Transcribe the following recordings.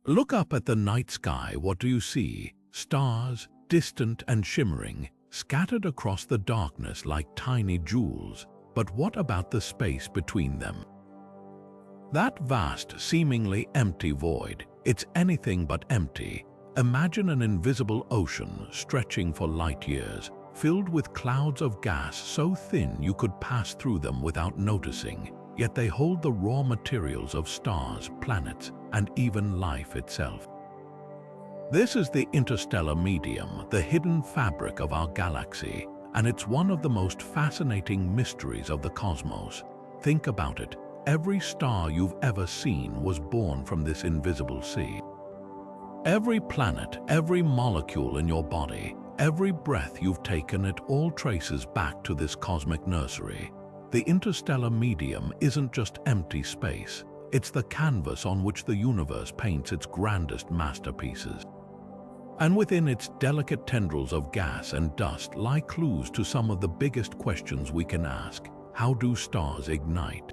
Look up at the night sky. What do you see? Stars, distant and shimmering, scattered across the darkness like tiny jewels. But what about the space between them? That vast, seemingly empty void, it's anything but empty. Imagine an invisible ocean stretching for light years, filled with clouds of gas so thin you could pass through them without noticing, yet they hold the raw materials of stars, planets, and even life itself. This is the interstellar medium, the hidden fabric of our galaxy, and it's one of the most fascinating mysteries of the cosmos. Think about it. Every star you've ever seen was born from this invisible sea. Every planet, every molecule in your body, every breath you've taken, it all traces back to this cosmic nursery. The interstellar medium isn't just empty space. It's the canvas on which the universe paints its grandest masterpieces. And within its delicate tendrils of gas and dust lie clues to some of the biggest questions we can ask. How do stars ignite?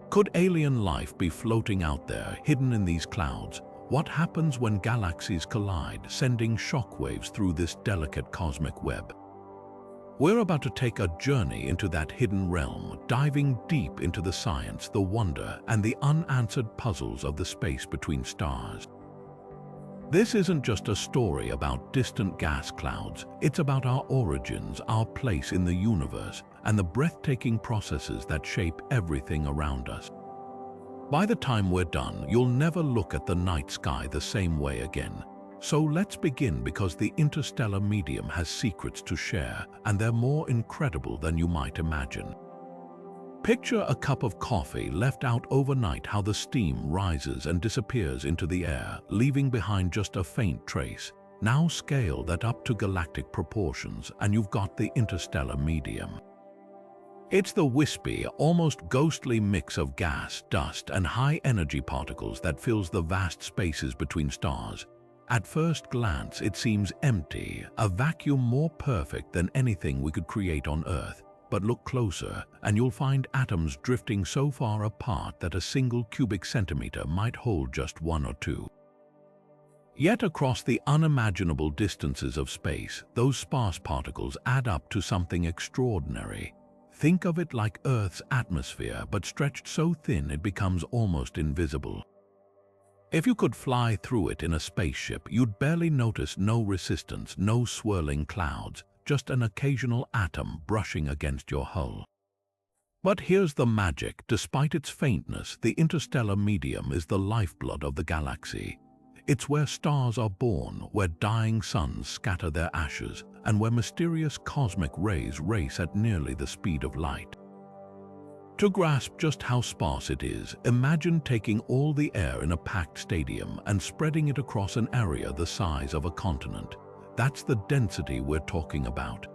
Could alien life be floating out there, hidden in these clouds? What happens when galaxies collide, sending shockwaves through this delicate cosmic web? We're about to take a journey into that hidden realm, diving deep into the science, the wonder, and the unanswered puzzles of the space between stars. This isn't just a story about distant gas clouds. It's about our origins, our place in the universe, and the breathtaking processes that shape everything around us. By the time we're done, you'll never look at the night sky the same way again. So let's begin, because the interstellar medium has secrets to share, and they're more incredible than you might imagine. Picture a cup of coffee left out overnight, how the steam rises and disappears into the air, leaving behind just a faint trace. Now scale that up to galactic proportions, and you've got the interstellar medium. It's the wispy, almost ghostly mix of gas, dust, and high-energy particles that fills the vast spaces between stars. At first glance, it seems empty, a vacuum more perfect than anything we could create on Earth. But look closer, and you'll find atoms drifting so far apart that a single cubic centimeter might hold just one or two. Yet across the unimaginable distances of space, those sparse particles add up to something extraordinary. Think of it like Earth's atmosphere, but stretched so thin it becomes almost invisible. If you could fly through it in a spaceship, you'd barely notice. No resistance, no swirling clouds, just an occasional atom brushing against your hull. But here's the magic. Despite its faintness, the interstellar medium is the lifeblood of the galaxy. It's where stars are born, where dying suns scatter their ashes, and where mysterious cosmic rays race at nearly the speed of light. To grasp just how sparse it is, imagine taking all the air in a packed stadium and spreading it across an area the size of a continent. That's the density we're talking about.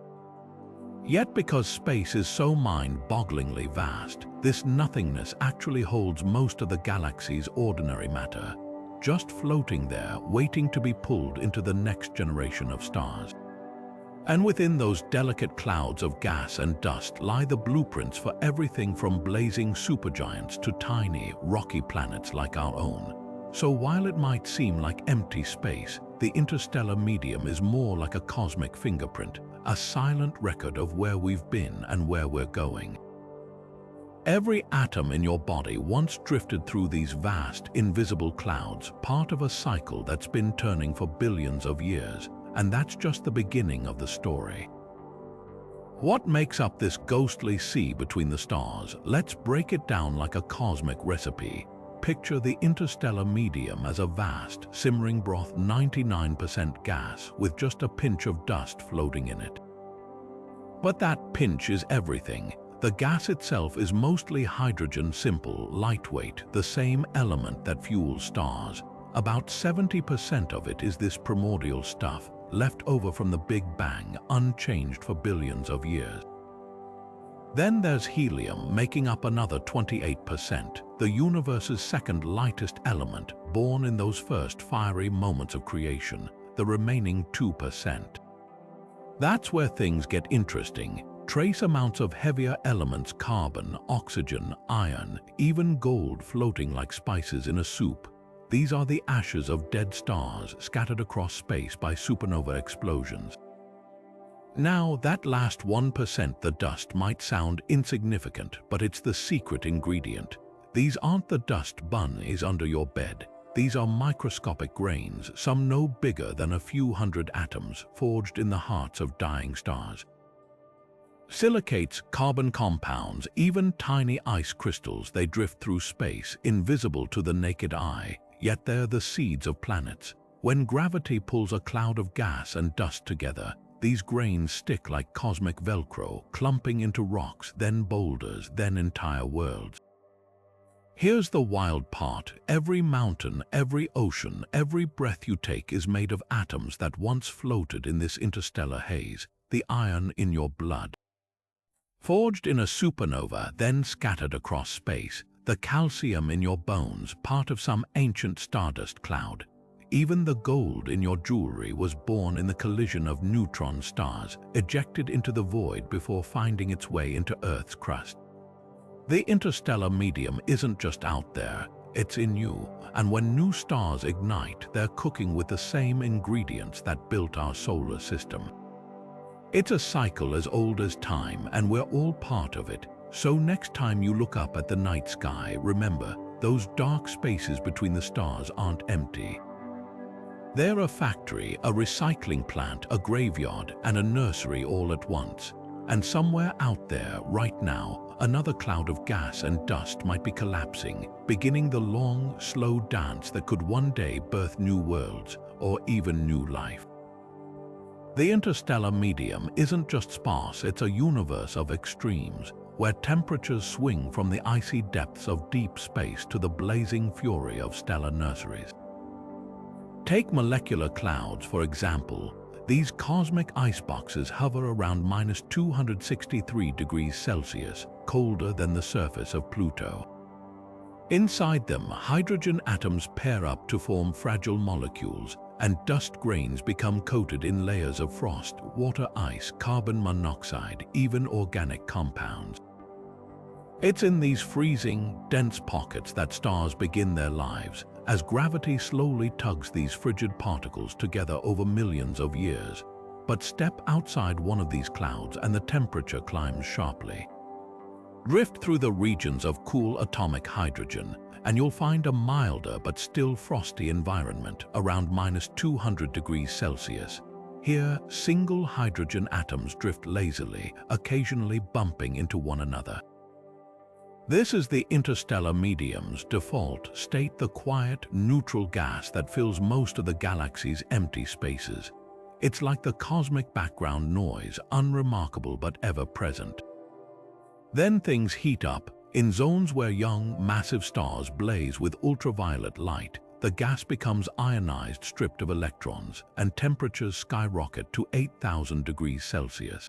Yet because space is so mind-bogglingly vast, this nothingness actually holds most of the galaxy's ordinary matter, just floating there, waiting to be pulled into the next generation of stars. And within those delicate clouds of gas and dust lie the blueprints for everything from blazing supergiants to tiny, rocky planets like our own. So while it might seem like empty space, the interstellar medium is more like a cosmic fingerprint, a silent record of where we've been and where we're going. Every atom in your body once drifted through these vast, invisible clouds, part of a cycle that's been turning for billions of years. And that's just the beginning of the story. What makes up this ghostly sea between the stars? Let's break it down like a cosmic recipe. Picture the interstellar medium as a vast, simmering broth, 99% gas, with just a pinch of dust floating in it. But that pinch is everything. The gas itself is mostly hydrogen, simple, lightweight, the same element that fuels stars. About 70% of it is this primordial stuff, left over from the Big Bang, unchanged for billions of years. Then there's helium, making up another 28%, the universe's second lightest element, born in those first fiery moments of creation, the remaining 2%. That's where things get interesting. Trace amounts of heavier elements, carbon, oxygen, iron, even gold floating like spices in a soup. These are the ashes of dead stars scattered across space by supernova explosions. Now, that last 1%, the dust, might sound insignificant, but it's the secret ingredient. These aren't the dust bunnies under your bed. These are microscopic grains, some no bigger than a few hundred atoms, forged in the hearts of dying stars. Silicates, carbon compounds, even tiny ice crystals, they drift through space, invisible to the naked eye, yet they're the seeds of planets. When gravity pulls a cloud of gas and dust together, these grains stick like cosmic Velcro, clumping into rocks, then boulders, then entire worlds. Here's the wild part. Every mountain, every ocean, every breath you take is made of atoms that once floated in this interstellar haze, the iron in your blood. Forged in a supernova, then scattered across space, the calcium in your bones, part of some ancient stardust cloud. Even the gold in your jewelry was born in the collision of neutron stars, ejected into the void before finding its way into Earth's crust. The interstellar medium isn't just out there, it's in you, and when new stars ignite, they're cooking with the same ingredients that built our solar system. It's a cycle as old as time, and we're all part of it. So next time you look up at the night sky, remember, those dark spaces between the stars aren't empty. They're a factory, a recycling plant, a graveyard, and a nursery all at once. And somewhere out there, right now, another cloud of gas and dust might be collapsing, beginning the long, slow dance that could one day birth new worlds, or even new life. The interstellar medium isn't just sparse, it's a universe of extremes, where temperatures swing from the icy depths of deep space to the blazing fury of stellar nurseries. Take molecular clouds, for example. These cosmic iceboxes hover around -263 degrees Celsius, colder than the surface of Pluto. Inside them, hydrogen atoms pair up to form fragile molecules, and dust grains become coated in layers of frost, water ice, carbon monoxide, even organic compounds. It's in these freezing, dense pockets that stars begin their lives, as gravity slowly tugs these frigid particles together over millions of years. But step outside one of these clouds and the temperature climbs sharply. Drift through the regions of cool atomic hydrogen, and you'll find a milder but still frosty environment around -200 degrees Celsius. Here, single hydrogen atoms drift lazily, occasionally bumping into one another. This is the interstellar medium's default state, the quiet, neutral gas that fills most of the galaxy's empty spaces. It's like the cosmic background noise, unremarkable but ever-present. Then things heat up. In zones where young, massive stars blaze with ultraviolet light, the gas becomes ionized, stripped of electrons, and temperatures skyrocket to 8,000 degrees Celsius.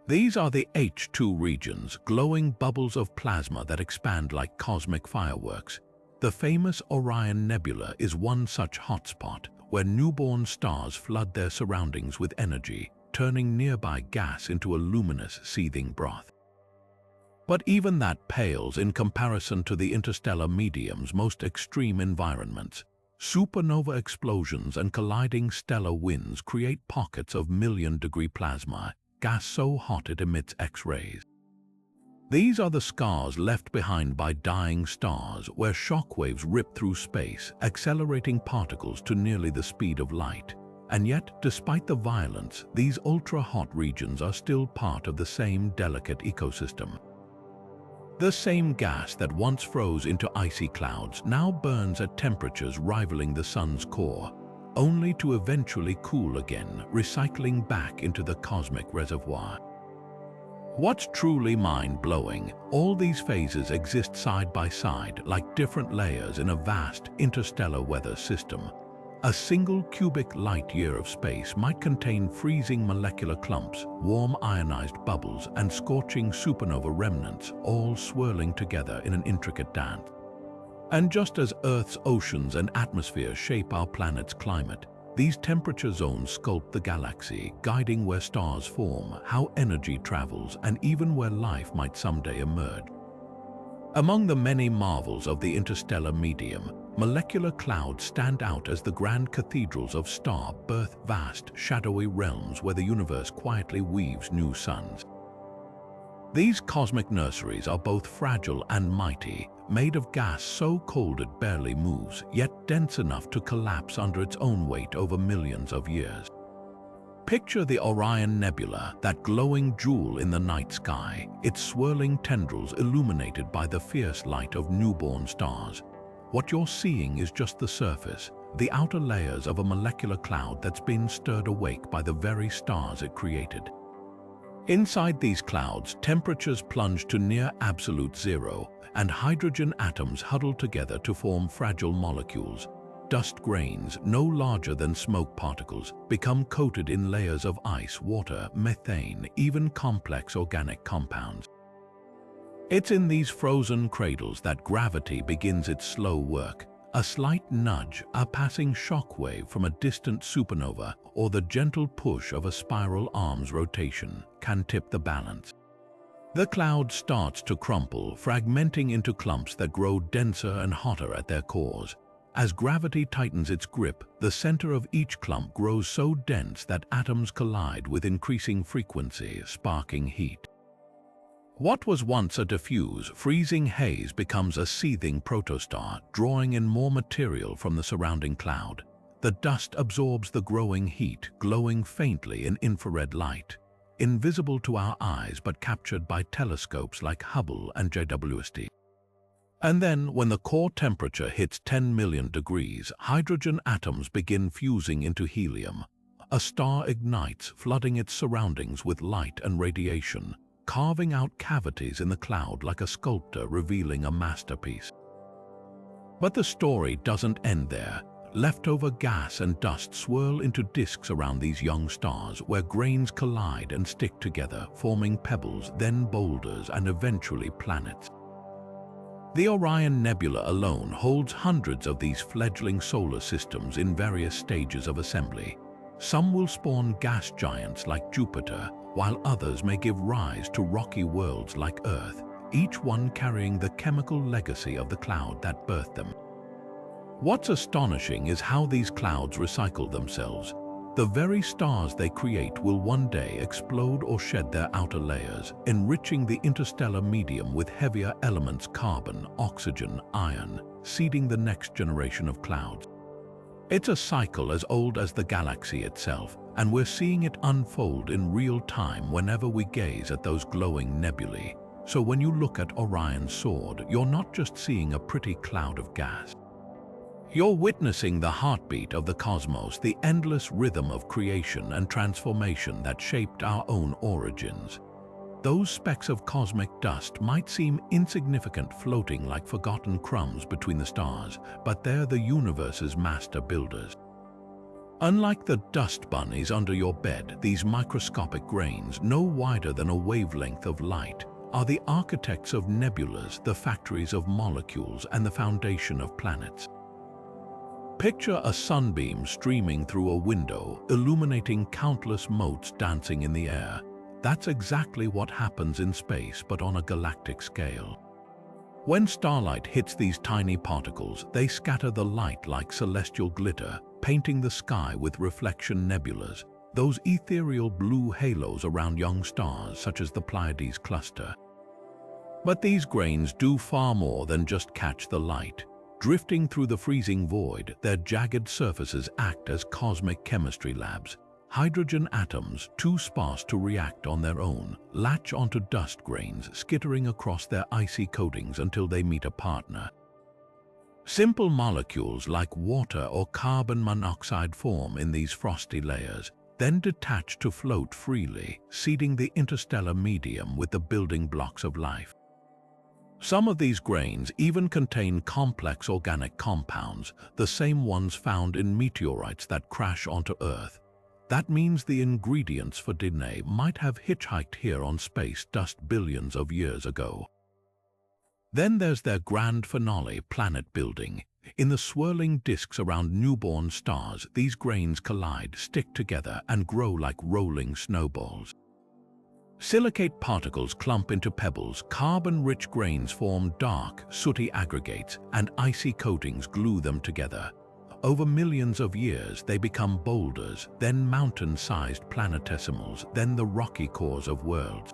These are the H2 regions, glowing bubbles of plasma that expand like cosmic fireworks. The famous Orion Nebula is one such hotspot, where newborn stars flood their surroundings with energy, turning nearby gas into a luminous, seething broth. But even that pales in comparison to the interstellar medium's most extreme environments. Supernova explosions and colliding stellar winds create pockets of million-degree plasma, gas so hot it emits X-rays. These are the scars left behind by dying stars, where shockwaves rip through space, accelerating particles to nearly the speed of light. And yet, despite the violence, these ultra-hot regions are still part of the same delicate ecosystem. The same gas that once froze into icy clouds now burns at temperatures rivaling the sun's core, only to eventually cool again, recycling back into the cosmic reservoir. What's truly mind-blowing, all these phases exist side by side like different layers in a vast interstellar weather system. A single cubic light-year of space might contain freezing molecular clumps, warm ionized bubbles, and scorching supernova remnants, all swirling together in an intricate dance. And just as Earth's oceans and atmosphere shape our planet's climate, these temperature zones sculpt the galaxy, guiding where stars form, how energy travels, and even where life might someday emerge. Among the many marvels of the interstellar medium, molecular clouds stand out as the grand cathedrals of star-birth, vast, shadowy realms where the universe quietly weaves new suns. These cosmic nurseries are both fragile and mighty, made of gas so cold it barely moves, yet dense enough to collapse under its own weight over millions of years. Picture the Orion Nebula, that glowing jewel in the night sky, its swirling tendrils illuminated by the fierce light of newborn stars. What you're seeing is just the surface, the outer layers of a molecular cloud that's been stirred awake by the very stars it created. Inside these clouds, temperatures plunge to near absolute zero, and hydrogen atoms huddle together to form fragile molecules. Dust grains, no larger than smoke particles, become coated in layers of ice, water, methane, even complex organic compounds. It's in these frozen cradles that gravity begins its slow work. A slight nudge, a passing shockwave from a distant supernova, or the gentle push of a spiral arm's rotation can tip the balance. The cloud starts to crumple, fragmenting into clumps that grow denser and hotter at their cores. As gravity tightens its grip, the center of each clump grows so dense that atoms collide with increasing frequency, sparking heat. What was once a diffuse, freezing haze becomes a seething protostar, drawing in more material from the surrounding cloud. The dust absorbs the growing heat, glowing faintly in infrared light, invisible to our eyes but captured by telescopes like Hubble and JWST. And then, when the core temperature hits 10 million degrees, hydrogen atoms begin fusing into helium. A star ignites, flooding its surroundings with light and radiation, carving out cavities in the cloud like a sculptor revealing a masterpiece. But the story doesn't end there. Leftover gas and dust swirl into disks around these young stars where grains collide and stick together, forming pebbles, then boulders, and eventually planets. The Orion Nebula alone holds hundreds of these fledgling solar systems in various stages of assembly. Some will spawn gas giants like Jupiter, while others may give rise to rocky worlds like Earth, each one carrying the chemical legacy of the cloud that birthed them. What's astonishing is how these clouds recycle themselves. The very stars they create will one day explode or shed their outer layers, enriching the interstellar medium with heavier elements: carbon, oxygen, iron, seeding the next generation of clouds. It's a cycle as old as the galaxy itself, and we're seeing it unfold in real time whenever we gaze at those glowing nebulae. So when you look at Orion's sword, you're not just seeing a pretty cloud of gas. You're witnessing the heartbeat of the cosmos, the endless rhythm of creation and transformation that shaped our own origins. Those specks of cosmic dust might seem insignificant, floating like forgotten crumbs between the stars, but they're the universe's master builders. Unlike the dust bunnies under your bed, these microscopic grains, no wider than a wavelength of light, are the architects of nebulas, the factories of molecules, and the foundation of planets. Picture a sunbeam streaming through a window, illuminating countless motes dancing in the air. That's exactly what happens in space, but on a galactic scale. When starlight hits these tiny particles, they scatter the light like celestial glitter, painting the sky with reflection nebulas, those ethereal blue halos around young stars such as the Pleiades cluster. But these grains do far more than just catch the light. Drifting through the freezing void, their jagged surfaces act as cosmic chemistry labs. Hydrogen atoms, too sparse to react on their own, latch onto dust grains, skittering across their icy coatings until they meet a partner. Simple molecules like water or carbon monoxide form in these frosty layers, then detach to float freely, seeding the interstellar medium with the building blocks of life. Some of these grains even contain complex organic compounds, the same ones found in meteorites that crash onto Earth. That means the ingredients for DNA might have hitchhiked here on space dust billions of years ago. Then there's their grand finale, planet building. In the swirling disks around newborn stars, these grains collide, stick together, and grow like rolling snowballs. Silicate particles clump into pebbles, carbon-rich grains form dark, sooty aggregates, and icy coatings glue them together. Over millions of years, they become boulders, then mountain-sized planetesimals, then the rocky cores of worlds.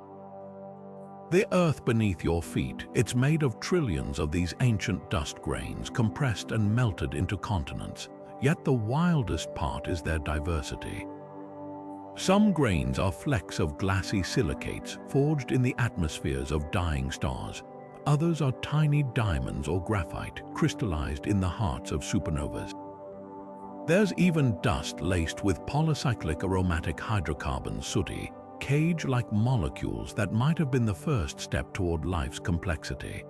The Earth beneath your feet, it's made of trillions of these ancient dust grains compressed and melted into continents. Yet the wildest part is their diversity. Some grains are flecks of glassy silicates forged in the atmospheres of dying stars. Others are tiny diamonds or graphite crystallized in the hearts of supernovas. There's even dust laced with polycyclic aromatic hydrocarbons, sooty, cage-like molecules that might have been the first step toward life's complexity.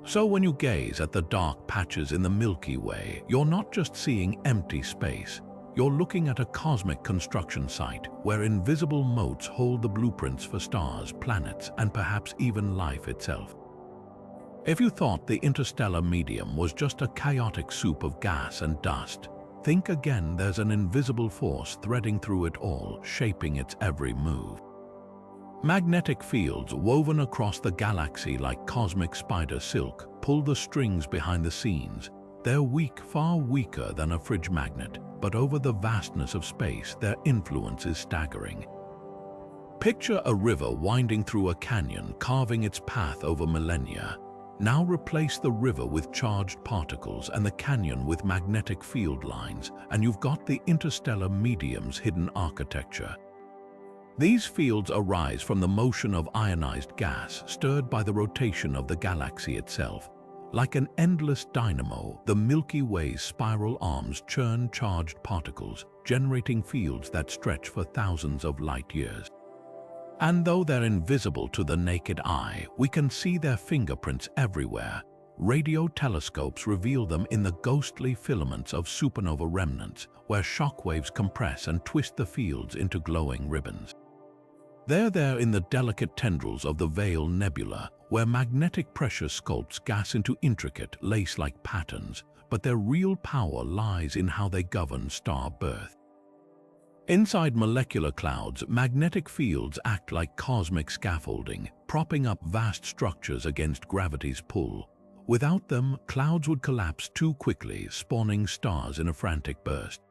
So when you gaze at the dark patches in the Milky Way, you're not just seeing empty space. You're looking at a cosmic construction site where invisible motes hold the blueprints for stars, planets, and perhaps even life itself. If you thought the interstellar medium was just a chaotic soup of gas and dust, think again. There's an invisible force threading through it all, shaping its every move. Magnetic fields woven across the galaxy like cosmic spider silk pull the strings behind the scenes. They're weak, far weaker than a fridge magnet, but over the vastness of space, their influence is staggering. Picture a river winding through a canyon, carving its path over millennia. Now replace the river with charged particles and the canyon with magnetic field lines, and you've got the interstellar medium's hidden architecture. These fields arise from the motion of ionized gas, stirred by the rotation of the galaxy itself. Like an endless dynamo, the Milky Way's spiral arms churn charged particles, generating fields that stretch for thousands of light years. And though they're invisible to the naked eye, we can see their fingerprints everywhere. Radio telescopes reveal them in the ghostly filaments of supernova remnants, where shockwaves compress and twist the fields into glowing ribbons. They're there in the delicate tendrils of the Veil Nebula, where magnetic pressure sculpts gas into intricate, lace-like patterns, but their real power lies in how they govern star birth. Inside molecular clouds, magnetic fields act like cosmic scaffolding, propping up vast structures against gravity's pull. Without them, clouds would collapse too quickly, spawning stars in a frantic burst.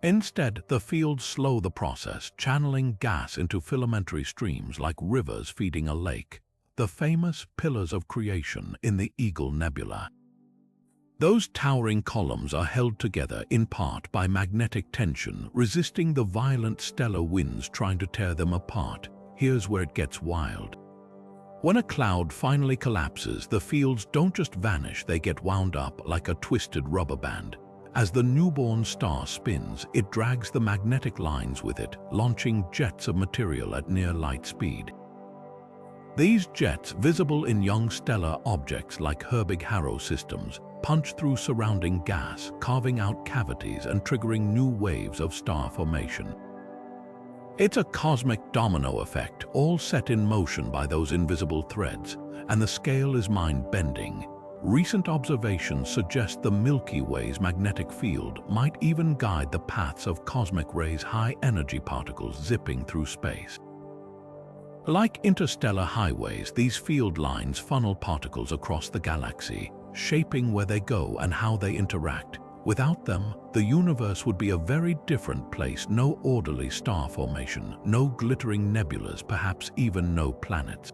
Instead, the fields slow the process, channeling gas into filamentary streams like rivers feeding a lake, the famous pillars of creation in the Eagle Nebula. Those towering columns are held together in part by magnetic tension, resisting the violent stellar winds trying to tear them apart. Here's where it gets wild. When a cloud finally collapses, the fields don't just vanish, they get wound up like a twisted rubber band. As the newborn star spins, it drags the magnetic lines with it, launching jets of material at near light speed. These jets, visible in young stellar objects like Herbig-Haro systems, punch through surrounding gas, carving out cavities and triggering new waves of star formation. It's a cosmic domino effect, all set in motion by those invisible threads, and the scale is mind-bending. Recent observations suggest the Milky Way's magnetic field might even guide the paths of cosmic rays' high-energy particles zipping through space. Like interstellar highways, these field lines funnel particles across the galaxy, shaping where they go and how they interact. Without them, the universe would be a very different place. No orderly star formation, no glittering nebulas, perhaps even no planets.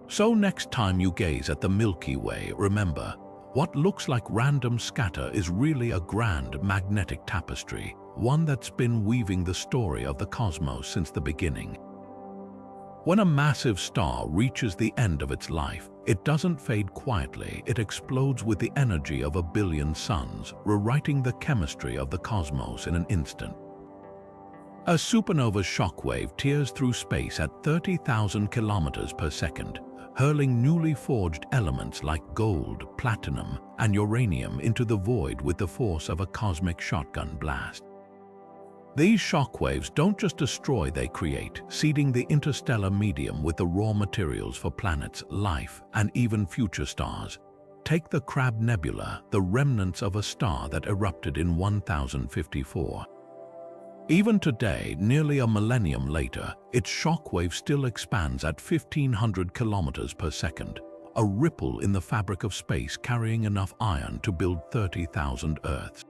So next time you gaze at the Milky Way, remember, what looks like random scatter is really a grand magnetic tapestry, one that's been weaving the story of the cosmos since the beginning. When a massive star reaches the end of its life, it doesn't fade quietly, it explodes with the energy of a billion suns, rewriting the chemistry of the cosmos in an instant. A supernova's shockwave tears through space at 30,000 kilometers per second, hurling newly forged elements like gold, platinum, and uranium into the void with the force of a cosmic shotgun blast. These shockwaves don't just destroy, they create, seeding the interstellar medium with the raw materials for planets, life, and even future stars. Take the Crab Nebula, the remnants of a star that erupted in 1054. Even today, nearly a millennium later, its shockwave still expands at 1,500 kilometers per second, a ripple in the fabric of space carrying enough iron to build 30,000 Earths.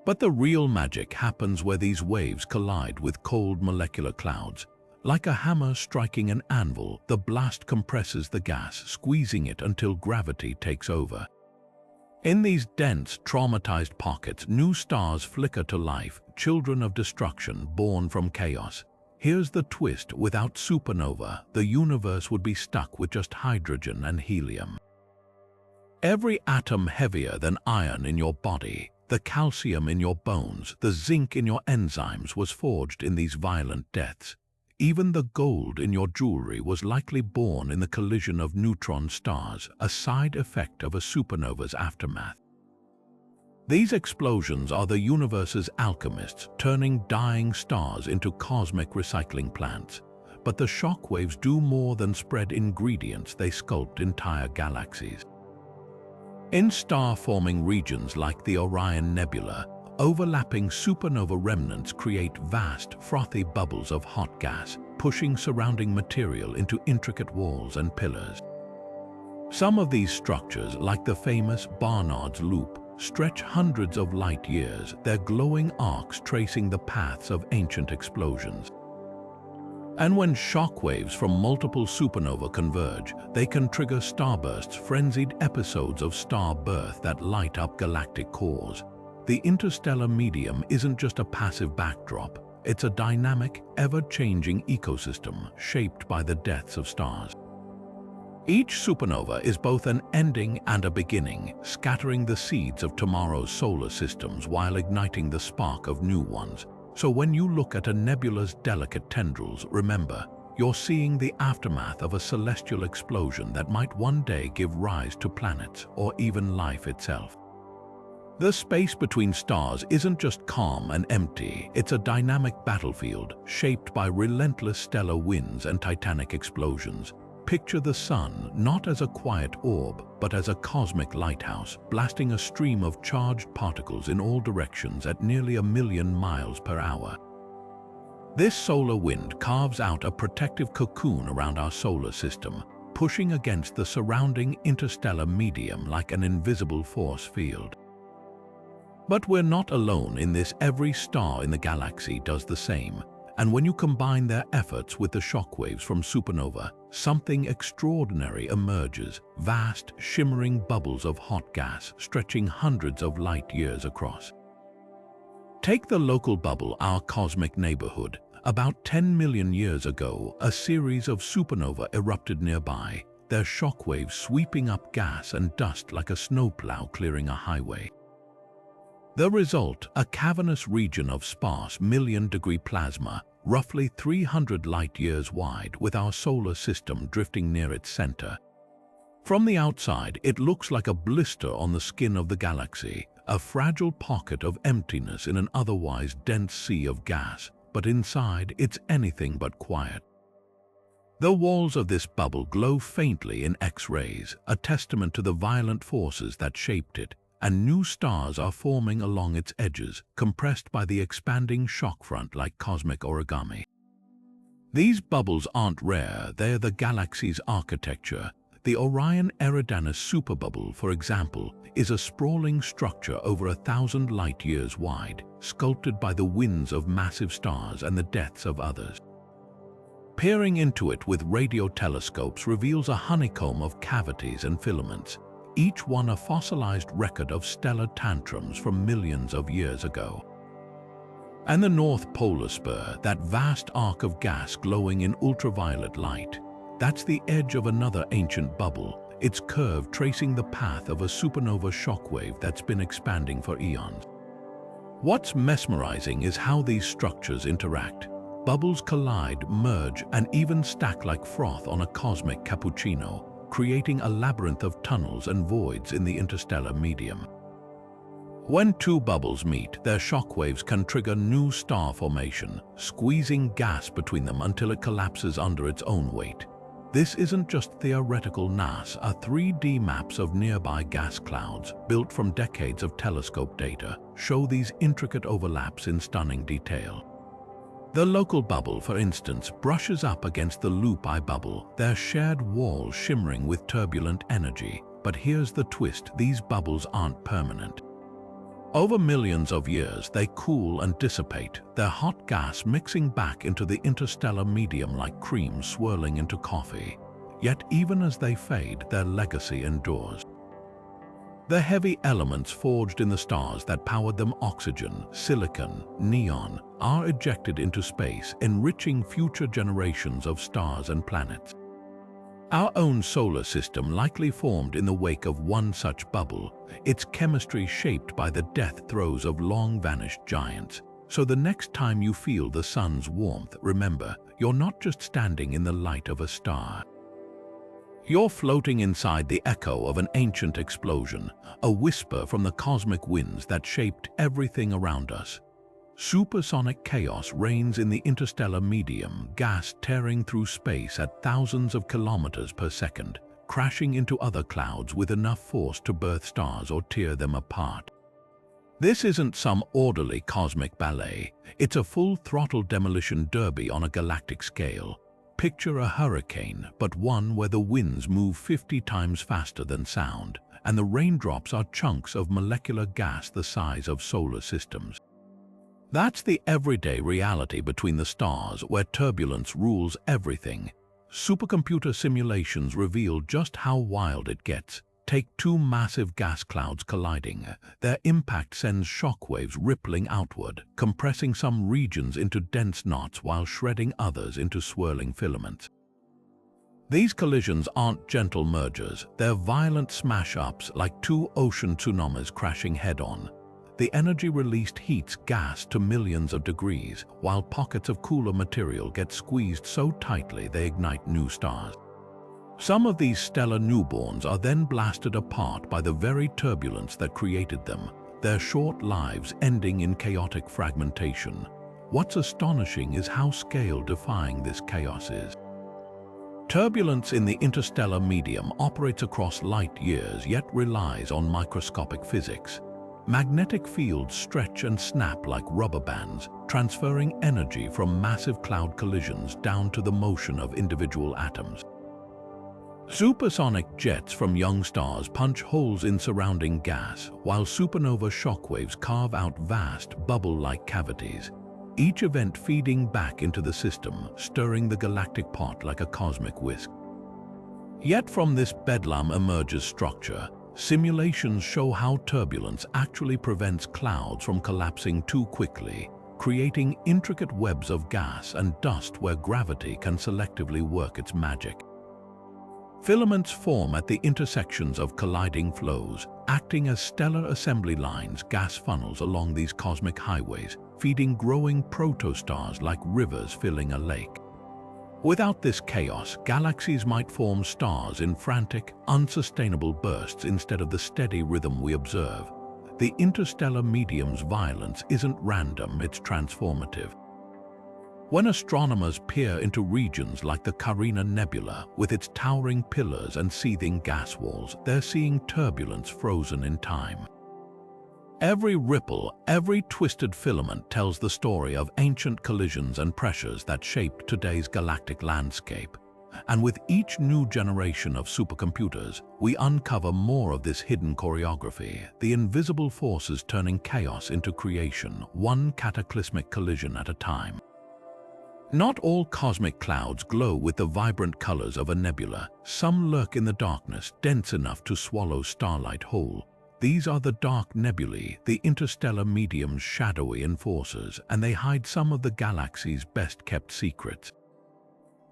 But the real magic happens where these waves collide with cold molecular clouds. Like a hammer striking an anvil, the blast compresses the gas, squeezing it until gravity takes over. In these dense, traumatized pockets, new stars flicker to life, children of destruction born from chaos. Here's the twist: without supernova, the universe would be stuck with just hydrogen and helium. Every atom heavier than iron in your body, the calcium in your bones, the zinc in your enzymes was forged in these violent deaths. Even the gold in your jewelry was likely born in the collision of neutron stars, a side effect of a supernova's aftermath. These explosions are the universe's alchemists, turning dying stars into cosmic recycling plants. But the shockwaves do more than spread ingredients, they sculpt entire galaxies. In star-forming regions like the Orion Nebula, overlapping supernova remnants create vast, frothy bubbles of hot gas, pushing surrounding material into intricate walls and pillars. Some of these structures, like the famous Barnard's Loop, stretch hundreds of light years, their glowing arcs tracing the paths of ancient explosions. And when shockwaves from multiple supernova converge, they can trigger starbursts, frenzied episodes of star birth that light up galactic cores. The interstellar medium isn't just a passive backdrop, it's a dynamic, ever-changing ecosystem shaped by the deaths of stars. Each supernova is both an ending and a beginning, scattering the seeds of tomorrow's solar systems while igniting the spark of new ones. So when you look at a nebula's delicate tendrils, remember, you're seeing the aftermath of a celestial explosion that might one day give rise to planets or even life itself. The space between stars isn't just calm and empty, it's a dynamic battlefield shaped by relentless stellar winds and titanic explosions. Picture the sun not as a quiet orb, but as a cosmic lighthouse, blasting a stream of charged particles in all directions at nearly 1,000,000 miles per hour. This solar wind carves out a protective cocoon around our solar system, pushing against the surrounding interstellar medium like an invisible force field. But we're not alone in this. Every star in the galaxy does the same. And when you combine their efforts with the shockwaves from supernova, something extraordinary emerges, vast, shimmering bubbles of hot gas stretching hundreds of light years across. Take the local bubble, our cosmic neighborhood. About 10 million years ago, a series of supernova erupted nearby, their shockwaves sweeping up gas and dust like a snowplow clearing a highway. The result, a cavernous region of sparse million-degree plasma, roughly 300 light-years wide, with our solar system drifting near its center. From the outside, it looks like a blister on the skin of the galaxy, a fragile pocket of emptiness in an otherwise dense sea of gas, but inside, it's anything but quiet. The walls of this bubble glow faintly in X-rays, a testament to the violent forces that shaped it, and new stars are forming along its edges, compressed by the expanding shock front like cosmic origami. These bubbles aren't rare, they're the galaxy's architecture. The Orion Eridanus superbubble, for example, is a sprawling structure over 1,000 light-years wide, sculpted by the winds of massive stars and the deaths of others. Peering into it with radio telescopes reveals a honeycomb of cavities and filaments, each one a fossilized record of stellar tantrums from millions of years ago. And the North Polar Spur, that vast arc of gas glowing in ultraviolet light, that's the edge of another ancient bubble, its curve tracing the path of a supernova shockwave that's been expanding for eons. What's mesmerizing is how these structures interact. Bubbles collide, merge, and even stack like froth on a cosmic cappuccino, creating a labyrinth of tunnels and voids in the interstellar medium. When two bubbles meet, their shockwaves can trigger new star formation, squeezing gas between them until it collapses under its own weight. This isn't just theoretical NASA. 3D maps of nearby gas clouds, built from decades of telescope data, show these intricate overlaps in stunning detail. The local bubble, for instance, brushes up against the loop-I bubble, their shared walls shimmering with turbulent energy. But here's the twist: these bubbles aren't permanent. Over millions of years, they cool and dissipate, their hot gas mixing back into the interstellar medium like cream swirling into coffee. Yet even as they fade, their legacy endures. The heavy elements forged in the stars that powered them, oxygen, silicon, neon, are ejected into space, enriching future generations of stars and planets. Our own solar system likely formed in the wake of one such bubble, its chemistry shaped by the death throes of long-vanished giants. So the next time you feel the sun's warmth, remember, you're not just standing in the light of a star. You're floating inside the echo of an ancient explosion, a whisper from the cosmic winds that shaped everything around us. Supersonic chaos reigns in the interstellar medium, gas tearing through space at thousands of kilometers per second, crashing into other clouds with enough force to birth stars or tear them apart. This isn't some orderly cosmic ballet, it's a full-throttle demolition derby on a galactic scale. Picture a hurricane, but one where the winds move 50 times faster than sound, and the raindrops are chunks of molecular gas the size of solar systems. That's the everyday reality between the stars, where turbulence rules everything. Supercomputer simulations reveal just how wild it gets. Take two massive gas clouds colliding. Their impact sends shockwaves rippling outward, compressing some regions into dense knots while shredding others into swirling filaments. These collisions aren't gentle mergers, they're violent smash-ups, like two ocean tsunamis crashing head-on. The energy released heats gas to millions of degrees, while pockets of cooler material get squeezed so tightly they ignite new stars. Some of these stellar newborns are then blasted apart by the very turbulence that created them, their short lives ending in chaotic fragmentation. What's astonishing is how scale-defying this chaos is. Turbulence in the interstellar medium operates across light years yet relies on microscopic physics. Magnetic fields stretch and snap like rubber bands, transferring energy from massive cloud collisions down to the motion of individual atoms. Supersonic jets from young stars punch holes in surrounding gas, while supernova shockwaves carve out vast, bubble-like cavities, each event feeding back into the system, stirring the galactic pot like a cosmic whisk. Yet from this bedlam emerges structure. Simulations show how turbulence actually prevents clouds from collapsing too quickly, creating intricate webs of gas and dust where gravity can selectively work its magic. Filaments form at the intersections of colliding flows, acting as stellar assembly lines, gas funnels along these cosmic highways, feeding growing protostars like rivers filling a lake. Without this chaos, galaxies might form stars in frantic, unsustainable bursts instead of the steady rhythm we observe. The interstellar medium's violence isn't random, it's transformative. When astronomers peer into regions like the Carina Nebula, with its towering pillars and seething gas walls, they're seeing turbulence frozen in time. Every ripple, every twisted filament tells the story of ancient collisions and pressures that shaped today's galactic landscape. And with each new generation of supercomputers, we uncover more of this hidden choreography, the invisible forces turning chaos into creation, one cataclysmic collision at a time. Not all cosmic clouds glow with the vibrant colors of a nebula. Some lurk in the darkness, dense enough to swallow starlight whole. These are the dark nebulae, the interstellar medium's shadowy enforcers, and they hide some of the galaxy's best-kept secrets.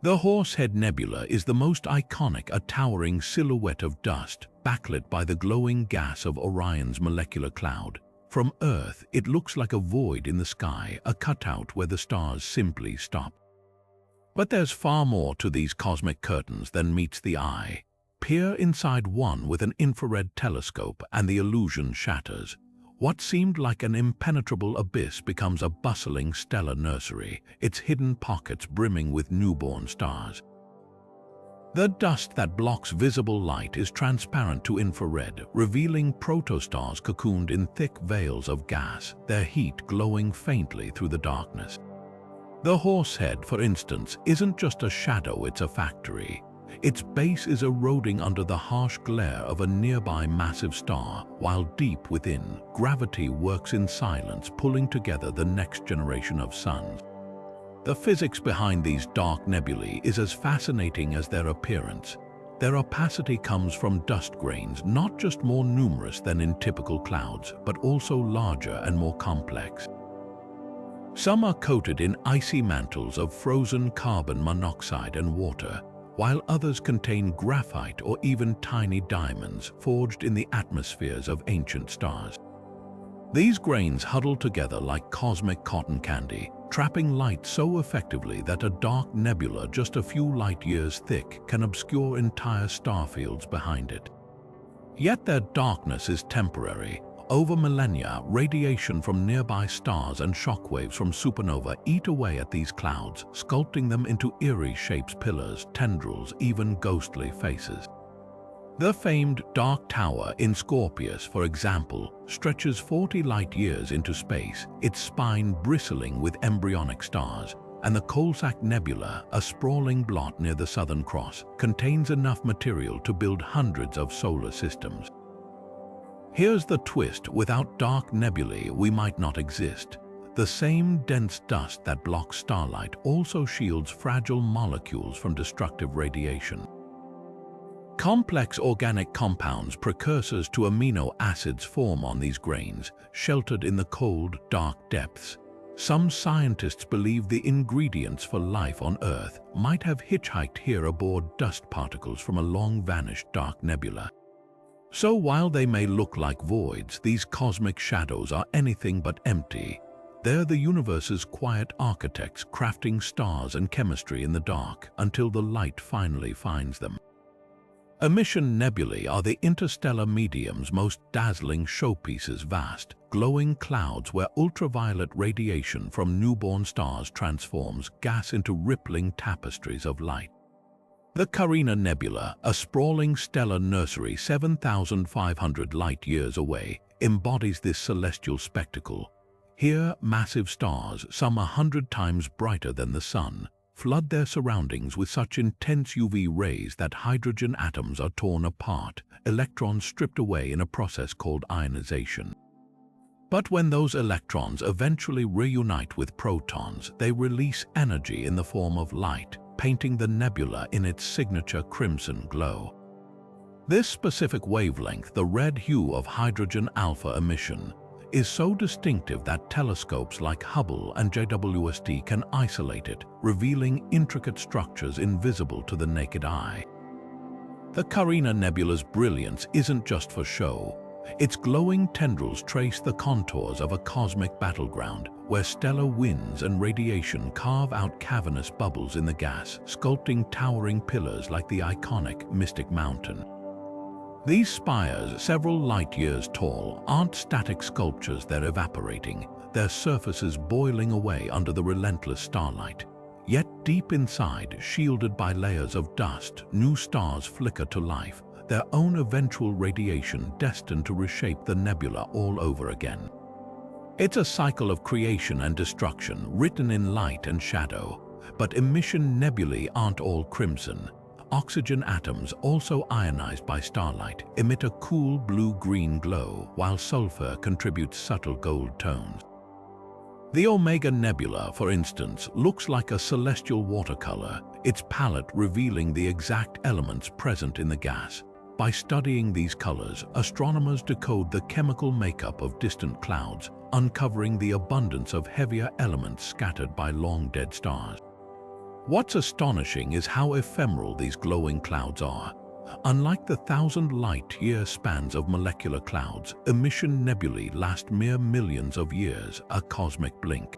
The Horsehead Nebula is the most iconic, a towering silhouette of dust, backlit by the glowing gas of Orion's molecular cloud. From Earth, it looks like a void in the sky, a cutout where the stars simply stop. But there's far more to these cosmic curtains than meets the eye. Peer inside one with an infrared telescope and the illusion shatters. What seemed like an impenetrable abyss becomes a bustling stellar nursery, its hidden pockets brimming with newborn stars. The dust that blocks visible light is transparent to infrared, revealing protostars cocooned in thick veils of gas, their heat glowing faintly through the darkness. The Horsehead, for instance, isn't just a shadow, it's a factory. Its base is eroding under the harsh glare of a nearby massive star, while deep within, gravity works in silence, pulling together the next generation of suns. The physics behind these dark nebulae is as fascinating as their appearance. Their opacity comes from dust grains, not just more numerous than in typical clouds, but also larger and more complex. Some are coated in icy mantles of frozen carbon monoxide and water, while others contain graphite or even tiny diamonds forged in the atmospheres of ancient stars. These grains huddle together like cosmic cotton candy, trapping light so effectively that a dark nebula just a few light years thick can obscure entire starfields behind it. Yet their darkness is temporary. Over millennia, radiation from nearby stars and shockwaves from supernova eat away at these clouds, sculpting them into eerie shapes, pillars, tendrils, even ghostly faces. The famed Dark Tower in Scorpius, for example, stretches 40 light-years into space, its spine bristling with embryonic stars, and the Coalsack Nebula, a sprawling blot near the Southern Cross, contains enough material to build hundreds of solar systems. Here's the twist: without dark nebulae, we might not exist. The same dense dust that blocks starlight also shields fragile molecules from destructive radiation. Complex organic compounds, precursors to amino acids, form on these grains, sheltered in the cold, dark depths. Some scientists believe the ingredients for life on Earth might have hitchhiked here aboard dust particles from a long-vanished dark nebula. So while they may look like voids, these cosmic shadows are anything but empty. They're the universe's quiet architects, crafting stars and chemistry in the dark until the light finally finds them. Emission nebulae are the interstellar medium's most dazzling showpieces, vast, glowing clouds where ultraviolet radiation from newborn stars transforms gas into rippling tapestries of light. The Carina Nebula, a sprawling stellar nursery 7,500 light-years away, embodies this celestial spectacle. Here, massive stars, some 100 times brighter than the Sun, flood their surroundings with such intense UV rays that hydrogen atoms are torn apart, electrons stripped away in a process called ionization. But when those electrons eventually reunite with protons, they release energy in the form of light, painting the nebula in its signature crimson glow. This specific wavelength, the red hue of hydrogen alpha emission, is so distinctive that telescopes like Hubble and JWST can isolate it, revealing intricate structures invisible to the naked eye. The Carina Nebula's brilliance isn't just for show. Its glowing tendrils trace the contours of a cosmic battleground, where stellar winds and radiation carve out cavernous bubbles in the gas, sculpting towering pillars like the iconic Mystic Mountain. These spires, several light-years tall, aren't static sculptures, they're evaporating, their surfaces boiling away under the relentless starlight. Yet deep inside, shielded by layers of dust, new stars flicker to life, their own eventual radiation destined to reshape the nebula all over again. It's a cycle of creation and destruction, written in light and shadow. But emission nebulae aren't all crimson. Oxygen atoms, also ionized by starlight, emit a cool blue-green glow, while sulfur contributes subtle gold tones. The Omega Nebula, for instance, looks like a celestial watercolor, its palette revealing the exact elements present in the gas. By studying these colors, astronomers decode the chemical makeup of distant clouds, uncovering the abundance of heavier elements scattered by long-dead stars. What's astonishing is how ephemeral these glowing clouds are. Unlike the 1,000 light-year spans of molecular clouds, emission nebulae last mere millions of years, a cosmic blink.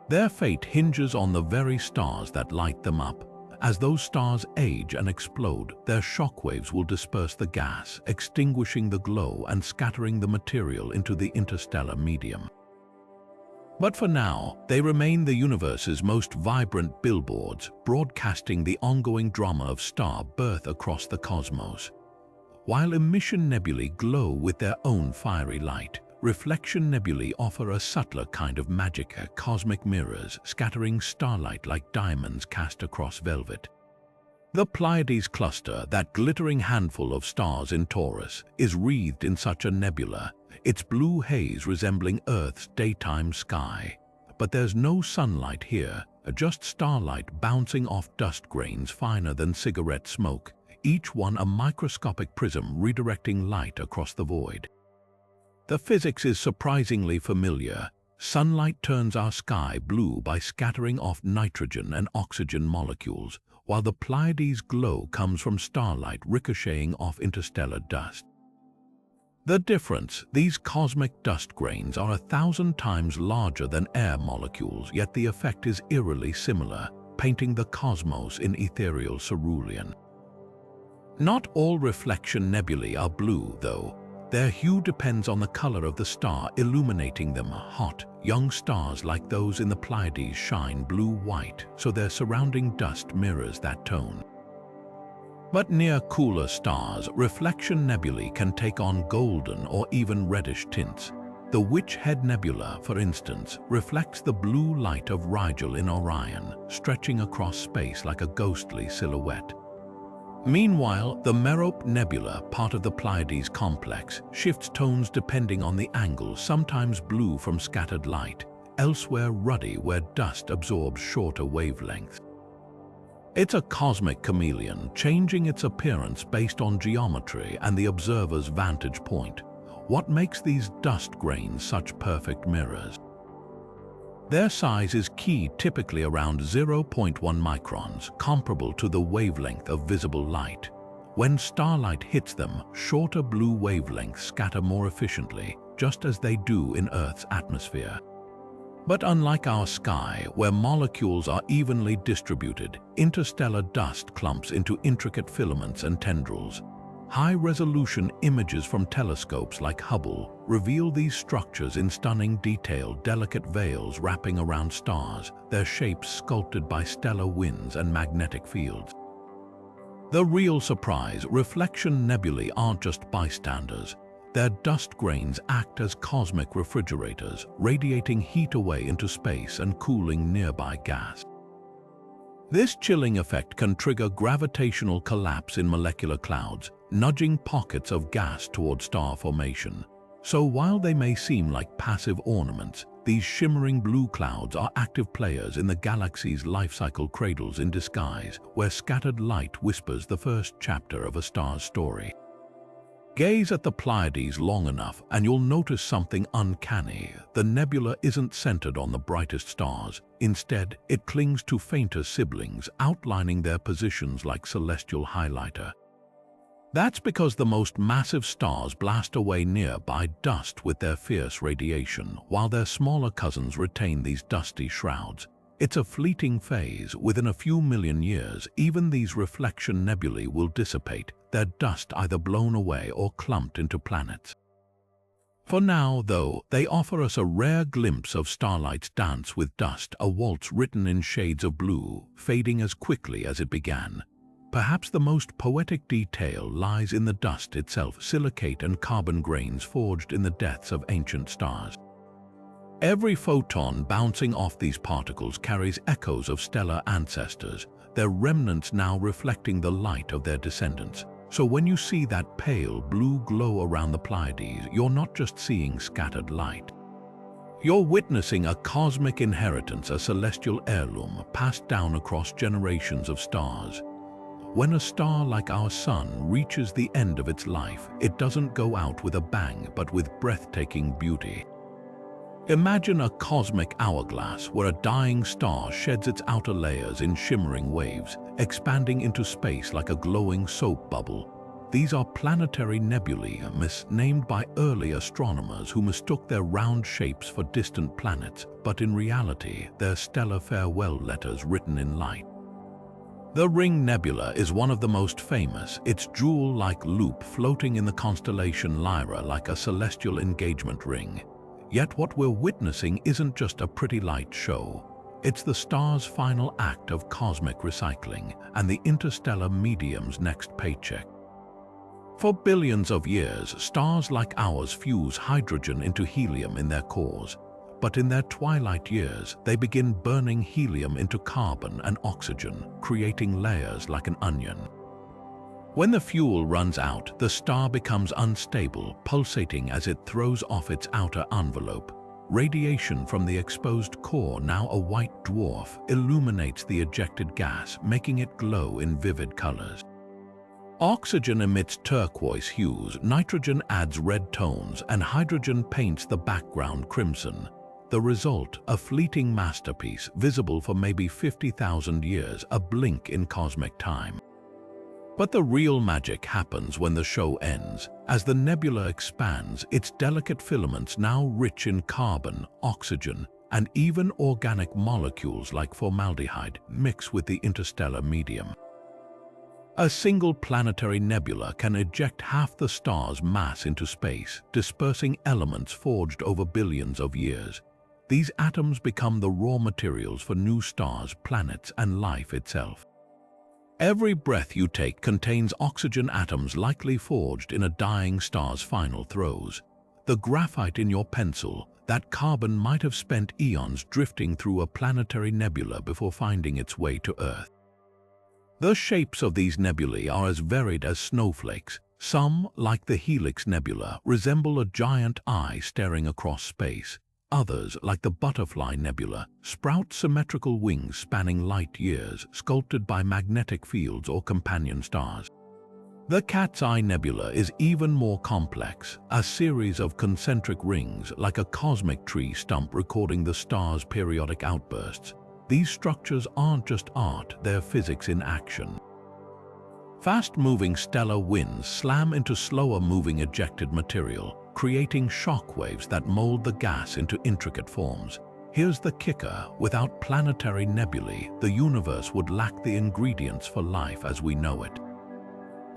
Their fate hinges on the very stars that light them up. As those stars age and explode, their shockwaves will disperse the gas, extinguishing the glow and scattering the material into the interstellar medium. But for now, they remain the universe's most vibrant billboards, broadcasting the ongoing drama of star birth across the cosmos. While emission nebulae glow with their own fiery light, reflection nebulae offer a subtler kind of magic, cosmic mirrors scattering starlight like diamonds cast across velvet. The Pleiades cluster, that glittering handful of stars in Taurus, is wreathed in such a nebula, its blue haze resembling Earth's daytime sky. But there's no sunlight here, just starlight bouncing off dust grains finer than cigarette smoke, each one a microscopic prism redirecting light across the void. The physics is surprisingly familiar. Sunlight turns our sky blue by scattering off nitrogen and oxygen molecules, while the Pleiades' glow comes from starlight ricocheting off interstellar dust. The difference: these cosmic dust grains are 1,000 times larger than air molecules, yet the effect is eerily similar, painting the cosmos in ethereal cerulean. Not all reflection nebulae are blue, though. Their hue depends on the color of the star illuminating them. Hot, young stars like those in the Pleiades shine blue-white, so their surrounding dust mirrors that tone. But near cooler stars, reflection nebulae can take on golden or even reddish tints. The Witch Head Nebula, for instance, reflects the blue light of Rigel in Orion, stretching across space like a ghostly silhouette. Meanwhile, the Merope Nebula, part of the Pleiades complex, shifts tones depending on the angle, sometimes blue from scattered light, elsewhere ruddy where dust absorbs shorter wavelengths. It's a cosmic chameleon, changing its appearance based on geometry and the observer's vantage point. What makes these dust grains such perfect mirrors? Their size is key, typically around 0.1 microns, comparable to the wavelength of visible light. When starlight hits them, shorter blue wavelengths scatter more efficiently, just as they do in Earth's atmosphere. But unlike our sky, where molecules are evenly distributed, interstellar dust clumps into intricate filaments and tendrils. High-resolution images from telescopes like Hubble reveal these structures in stunning detail, delicate veils wrapping around stars, their shapes sculpted by stellar winds and magnetic fields. The real surprise: reflection nebulae aren't just bystanders. Their dust grains act as cosmic refrigerators, radiating heat away into space and cooling nearby gas. This chilling effect can trigger gravitational collapse in molecular clouds, nudging pockets of gas toward star formation. So while they may seem like passive ornaments, these shimmering blue clouds are active players in the galaxy's life cycle, cradles in disguise, where scattered light whispers the first chapter of a star's story. Gaze at the Pleiades long enough and you'll notice something uncanny. The nebula isn't centered on the brightest stars. Instead, it clings to fainter siblings, outlining their positions like celestial highlighter. That's because the most massive stars blast away nearby dust with their fierce radiation, while their smaller cousins retain these dusty shrouds. It's a fleeting phase. Within a few million years, even these reflection nebulae will dissipate, their dust either blown away or clumped into planets. For now, though, they offer us a rare glimpse of starlight's dance with dust, a waltz written in shades of blue, fading as quickly as it began. Perhaps the most poetic detail lies in the dust itself, silicate and carbon grains forged in the depths of ancient stars. Every photon bouncing off these particles carries echoes of stellar ancestors, their remnants now reflecting the light of their descendants. So when you see that pale blue glow around the Pleiades, you're not just seeing scattered light. You're witnessing a cosmic inheritance, a celestial heirloom passed down across generations of stars. When a star like our Sun reaches the end of its life, it doesn't go out with a bang, but with breathtaking beauty. Imagine a cosmic hourglass where a dying star sheds its outer layers in shimmering waves, expanding into space like a glowing soap bubble. These are planetary nebulae, named by early astronomers who mistook their round shapes for distant planets, but in reality, they're stellar farewell letters written in light. The Ring Nebula is one of the most famous, its jewel-like loop floating in the constellation Lyra like a celestial engagement ring. Yet what we're witnessing isn't just a pretty light show. It's the star's final act of cosmic recycling and the interstellar medium's next paycheck. For billions of years, stars like ours fuse hydrogen into helium in their cores. But in their twilight years, they begin burning helium into carbon and oxygen, creating layers like an onion. When the fuel runs out, the star becomes unstable, pulsating as it throws off its outer envelope. Radiation from the exposed core, now a white dwarf, illuminates the ejected gas, making it glow in vivid colors. Oxygen emits turquoise hues, nitrogen adds red tones, and hydrogen paints the background crimson. The result, a fleeting masterpiece, visible for maybe 50,000 years, a blink in cosmic time. But the real magic happens when the show ends. As the nebula expands, its delicate filaments, now rich in carbon, oxygen, and even organic molecules like formaldehyde, mix with the interstellar medium. A single planetary nebula can eject half the star's mass into space, dispersing elements forged over billions of years. These atoms become the raw materials for new stars, planets, and life itself. Every breath you take contains oxygen atoms likely forged in a dying star's final throes. The graphite in your pencil, that carbon might have spent eons drifting through a planetary nebula before finding its way to Earth. The shapes of these nebulae are as varied as snowflakes. Some, like the Helix Nebula, resemble a giant eye staring across space. Others, like the Butterfly Nebula, sprout symmetrical wings spanning light years, sculpted by magnetic fields or companion stars. The Cat's Eye Nebula is even more complex, a series of concentric rings like a cosmic tree stump recording the star's periodic outbursts. These structures aren't just art, they're physics in action. Fast-moving stellar winds slam into slower-moving ejected material, creating shockwaves that mold the gas into intricate forms. Here's the kicker: without planetary nebulae, the universe would lack the ingredients for life as we know it.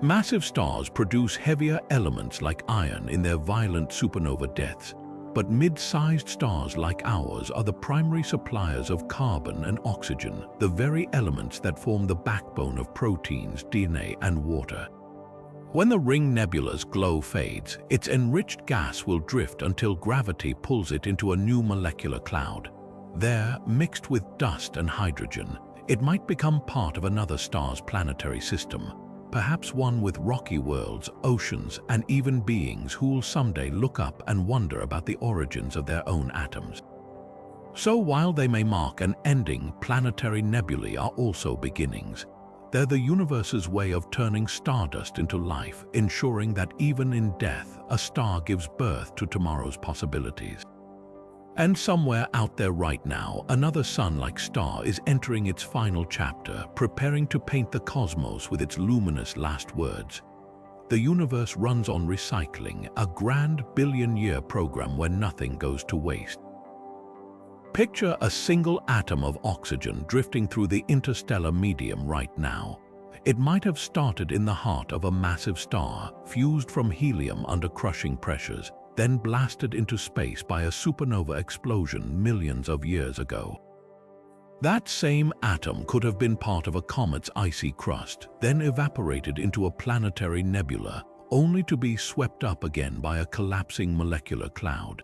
Massive stars produce heavier elements like iron in their violent supernova deaths, but mid-sized stars like ours are the primary suppliers of carbon and oxygen, the very elements that form the backbone of proteins, DNA, and water. When the ring nebula's glow fades, its enriched gas will drift until gravity pulls it into a new molecular cloud. There, mixed with dust and hydrogen, it might become part of another star's planetary system, perhaps one with rocky worlds, oceans, and even beings who'll someday look up and wonder about the origins of their own atoms. So while they may mark an ending, planetary nebulae are also beginnings. They're the universe's way of turning stardust into life, ensuring that even in death, a star gives birth to tomorrow's possibilities. And somewhere out there right now, another sun-like star is entering its final chapter, preparing to paint the cosmos with its luminous last words. The universe runs on recycling, a grand billion-year program where nothing goes to waste. Picture a single atom of oxygen drifting through the interstellar medium right now. It might have started in the heart of a massive star, fused from helium under crushing pressures, then blasted into space by a supernova explosion millions of years ago. That same atom could have been part of a comet's icy crust, then evaporated into a planetary nebula, only to be swept up again by a collapsing molecular cloud.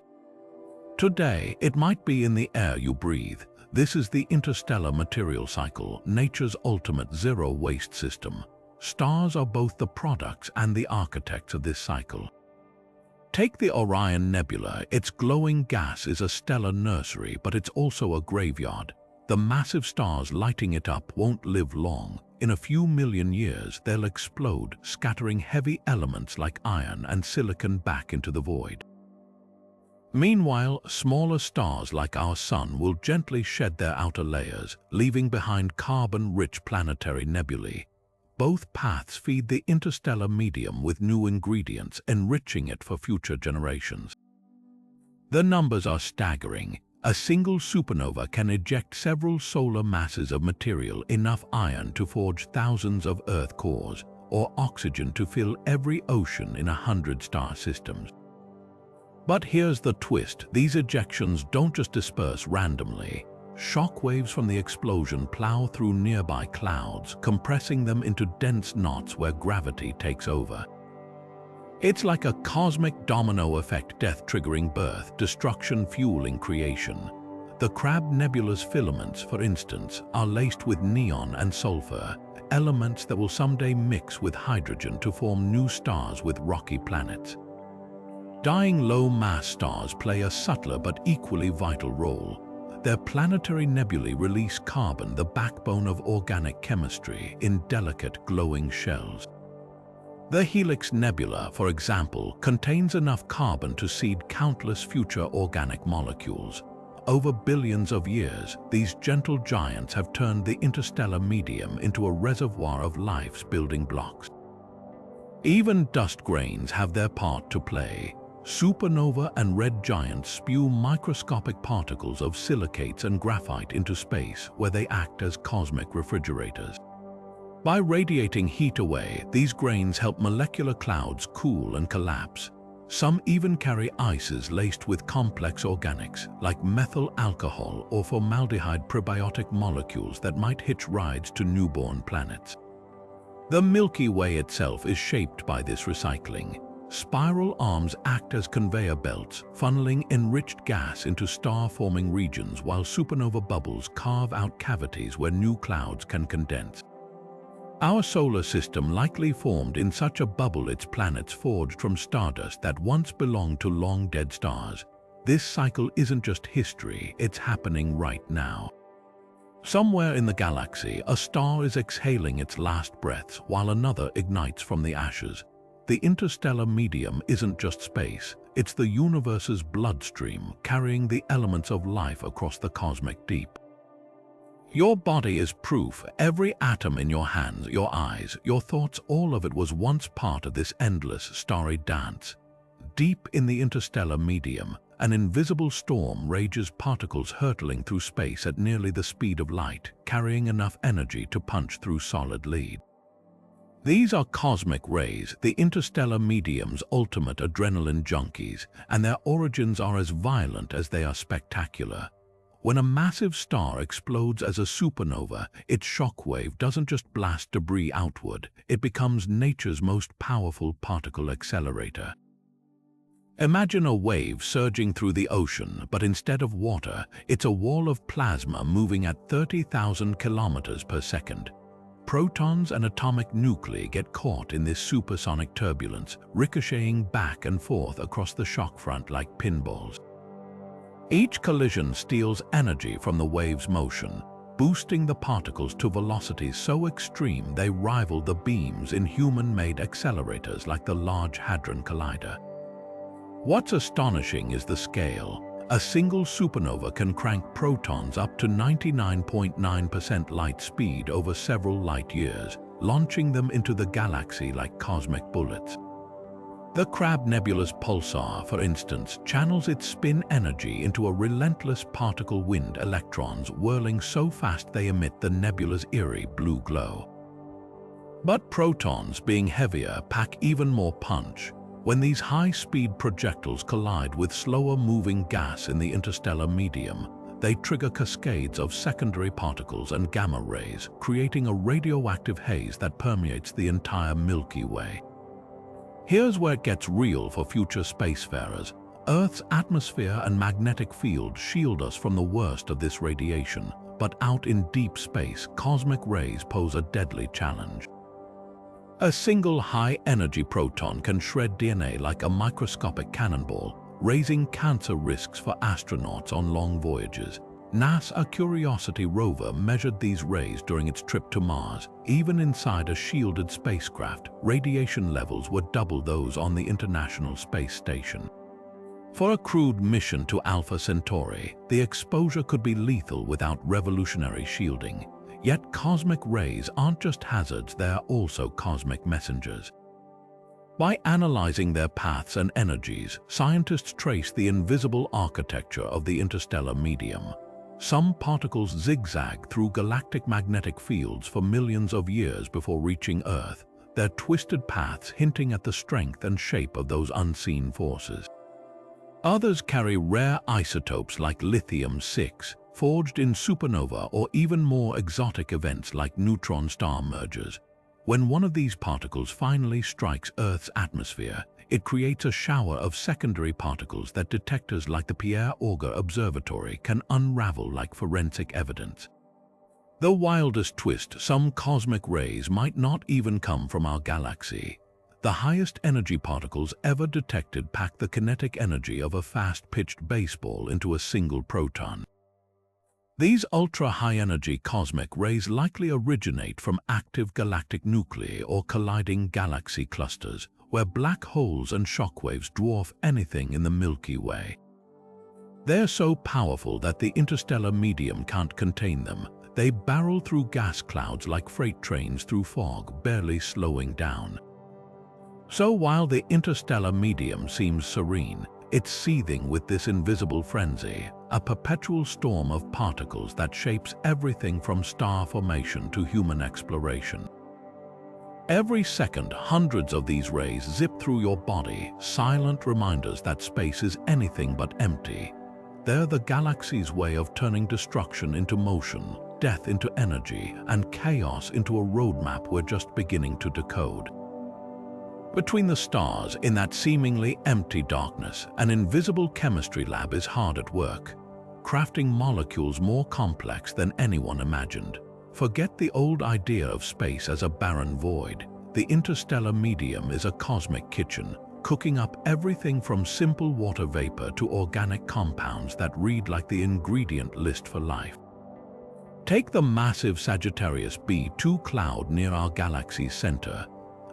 Today, it might be in the air you breathe. This is the interstellar material cycle, nature's ultimate zero-waste system. Stars are both the products and the architects of this cycle. Take the Orion Nebula. Its glowing gas is a stellar nursery, but it's also a graveyard. The massive stars lighting it up won't live long. In a few million years, they'll explode, scattering heavy elements like iron and silicon back into the void. Meanwhile, smaller stars like our Sun will gently shed their outer layers, leaving behind carbon-rich planetary nebulae. Both paths feed the interstellar medium with new ingredients, enriching it for future generations. The numbers are staggering. A single supernova can eject several solar masses of material, enough iron to forge thousands of Earth cores, or oxygen to fill every ocean in 100 star systems. But here's the twist. These ejections don't just disperse randomly. Shockwaves from the explosion plow through nearby clouds, compressing them into dense knots where gravity takes over. It's like a cosmic domino effect, death triggering birth, destruction fueling creation. The Crab Nebula's filaments, for instance, are laced with neon and sulfur, elements that will someday mix with hydrogen to form new stars with rocky planets. Dying low-mass stars play a subtler but equally vital role. Their planetary nebulae release carbon, the backbone of organic chemistry, in delicate glowing shells. The Helix Nebula, for example, contains enough carbon to seed countless future organic molecules. Over billions of years, these gentle giants have turned the interstellar medium into a reservoir of life's building blocks. Even dust grains have their part to play. Supernova and red giants spew microscopic particles of silicates and graphite into space, where they act as cosmic refrigerators. By radiating heat away, these grains help molecular clouds cool and collapse. Some even carry ices laced with complex organics, like methyl alcohol or formaldehyde prebiotic molecules that might hitch rides to newborn planets. The Milky Way itself is shaped by this recycling. Spiral arms act as conveyor belts, funneling enriched gas into star-forming regions, while supernova bubbles carve out cavities where new clouds can condense. Our solar system likely formed in such a bubble, its planets forged from stardust that once belonged to long-dead stars. This cycle isn't just history, it's happening right now. Somewhere in the galaxy, a star is exhaling its last breaths while another ignites from the ashes. The interstellar medium isn't just space, it's the universe's bloodstream, carrying the elements of life across the cosmic deep. Your body is proof. Every atom in your hands, your eyes, your thoughts, all of it was once part of this endless starry dance. Deep in the interstellar medium, an invisible storm rages, particles hurtling through space at nearly the speed of light, carrying enough energy to punch through solid lead. These are cosmic rays, the interstellar medium's ultimate adrenaline junkies, and their origins are as violent as they are spectacular. When a massive star explodes as a supernova, its shockwave doesn't just blast debris outward, it becomes nature's most powerful particle accelerator. Imagine a wave surging through the ocean, but instead of water, it's a wall of plasma moving at 30,000 kilometers per second. Protons and atomic nuclei get caught in this supersonic turbulence, ricocheting back and forth across the shock front like pinballs. Each collision steals energy from the wave's motion, boosting the particles to velocities so extreme they rival the beams in human-made accelerators like the Large Hadron Collider. What's astonishing is the scale. A single supernova can crank protons up to 99.9% light speed over several light years, launching them into the galaxy like cosmic bullets. The Crab Nebula's pulsar, for instance, channels its spin energy into a relentless particle wind, electrons whirling so fast they emit the nebula's eerie blue glow. But protons, being heavier, pack even more punch. When these high-speed projectiles collide with slower-moving gas in the interstellar medium, they trigger cascades of secondary particles and gamma rays, creating a radioactive haze that permeates the entire Milky Way. Here's where it gets real for future spacefarers. Earth's atmosphere and magnetic field shield us from the worst of this radiation, but out in deep space, cosmic rays pose a deadly challenge. A single high-energy proton can shred DNA like a microscopic cannonball, raising cancer risks for astronauts on long voyages. NASA's Curiosity rover measured these rays during its trip to Mars. Even inside a shielded spacecraft, radiation levels were double those on the International Space Station. For a crewed mission to Alpha Centauri, the exposure could be lethal without revolutionary shielding. Yet cosmic rays aren't just hazards, they are also cosmic messengers. By analyzing their paths and energies, scientists trace the invisible architecture of the interstellar medium. Some particles zigzag through galactic magnetic fields for millions of years before reaching Earth, their twisted paths hinting at the strength and shape of those unseen forces. Others carry rare isotopes like lithium-6, forged in supernova or even more exotic events like neutron star mergers. When one of these particles finally strikes Earth's atmosphere, it creates a shower of secondary particles that detectors like the Pierre Auger Observatory can unravel like forensic evidence. The wildest twist, some cosmic rays might not even come from our galaxy. The highest energy particles ever detected pack the kinetic energy of a fast-pitched baseball into a single proton. These ultra-high-energy cosmic rays likely originate from active galactic nuclei or colliding galaxy clusters, where black holes and shockwaves dwarf anything in the Milky Way. They're so powerful that the interstellar medium can't contain them. They barrel through gas clouds like freight trains through fog, barely slowing down. So while the interstellar medium seems serene, it's seething with this invisible frenzy, a perpetual storm of particles that shapes everything from star formation to human exploration. Every second, hundreds of these rays zip through your body, silent reminders that space is anything but empty. They're the galaxy's way of turning destruction into motion, death into energy, and chaos into a roadmap we're just beginning to decode. Between the stars, in that seemingly empty darkness, an invisible chemistry lab is hard at work, crafting molecules more complex than anyone imagined. Forget the old idea of space as a barren void. The interstellar medium is a cosmic kitchen, cooking up everything from simple water vapor to organic compounds that read like the ingredient list for life. Take the massive Sagittarius B2 cloud near our galaxy's center,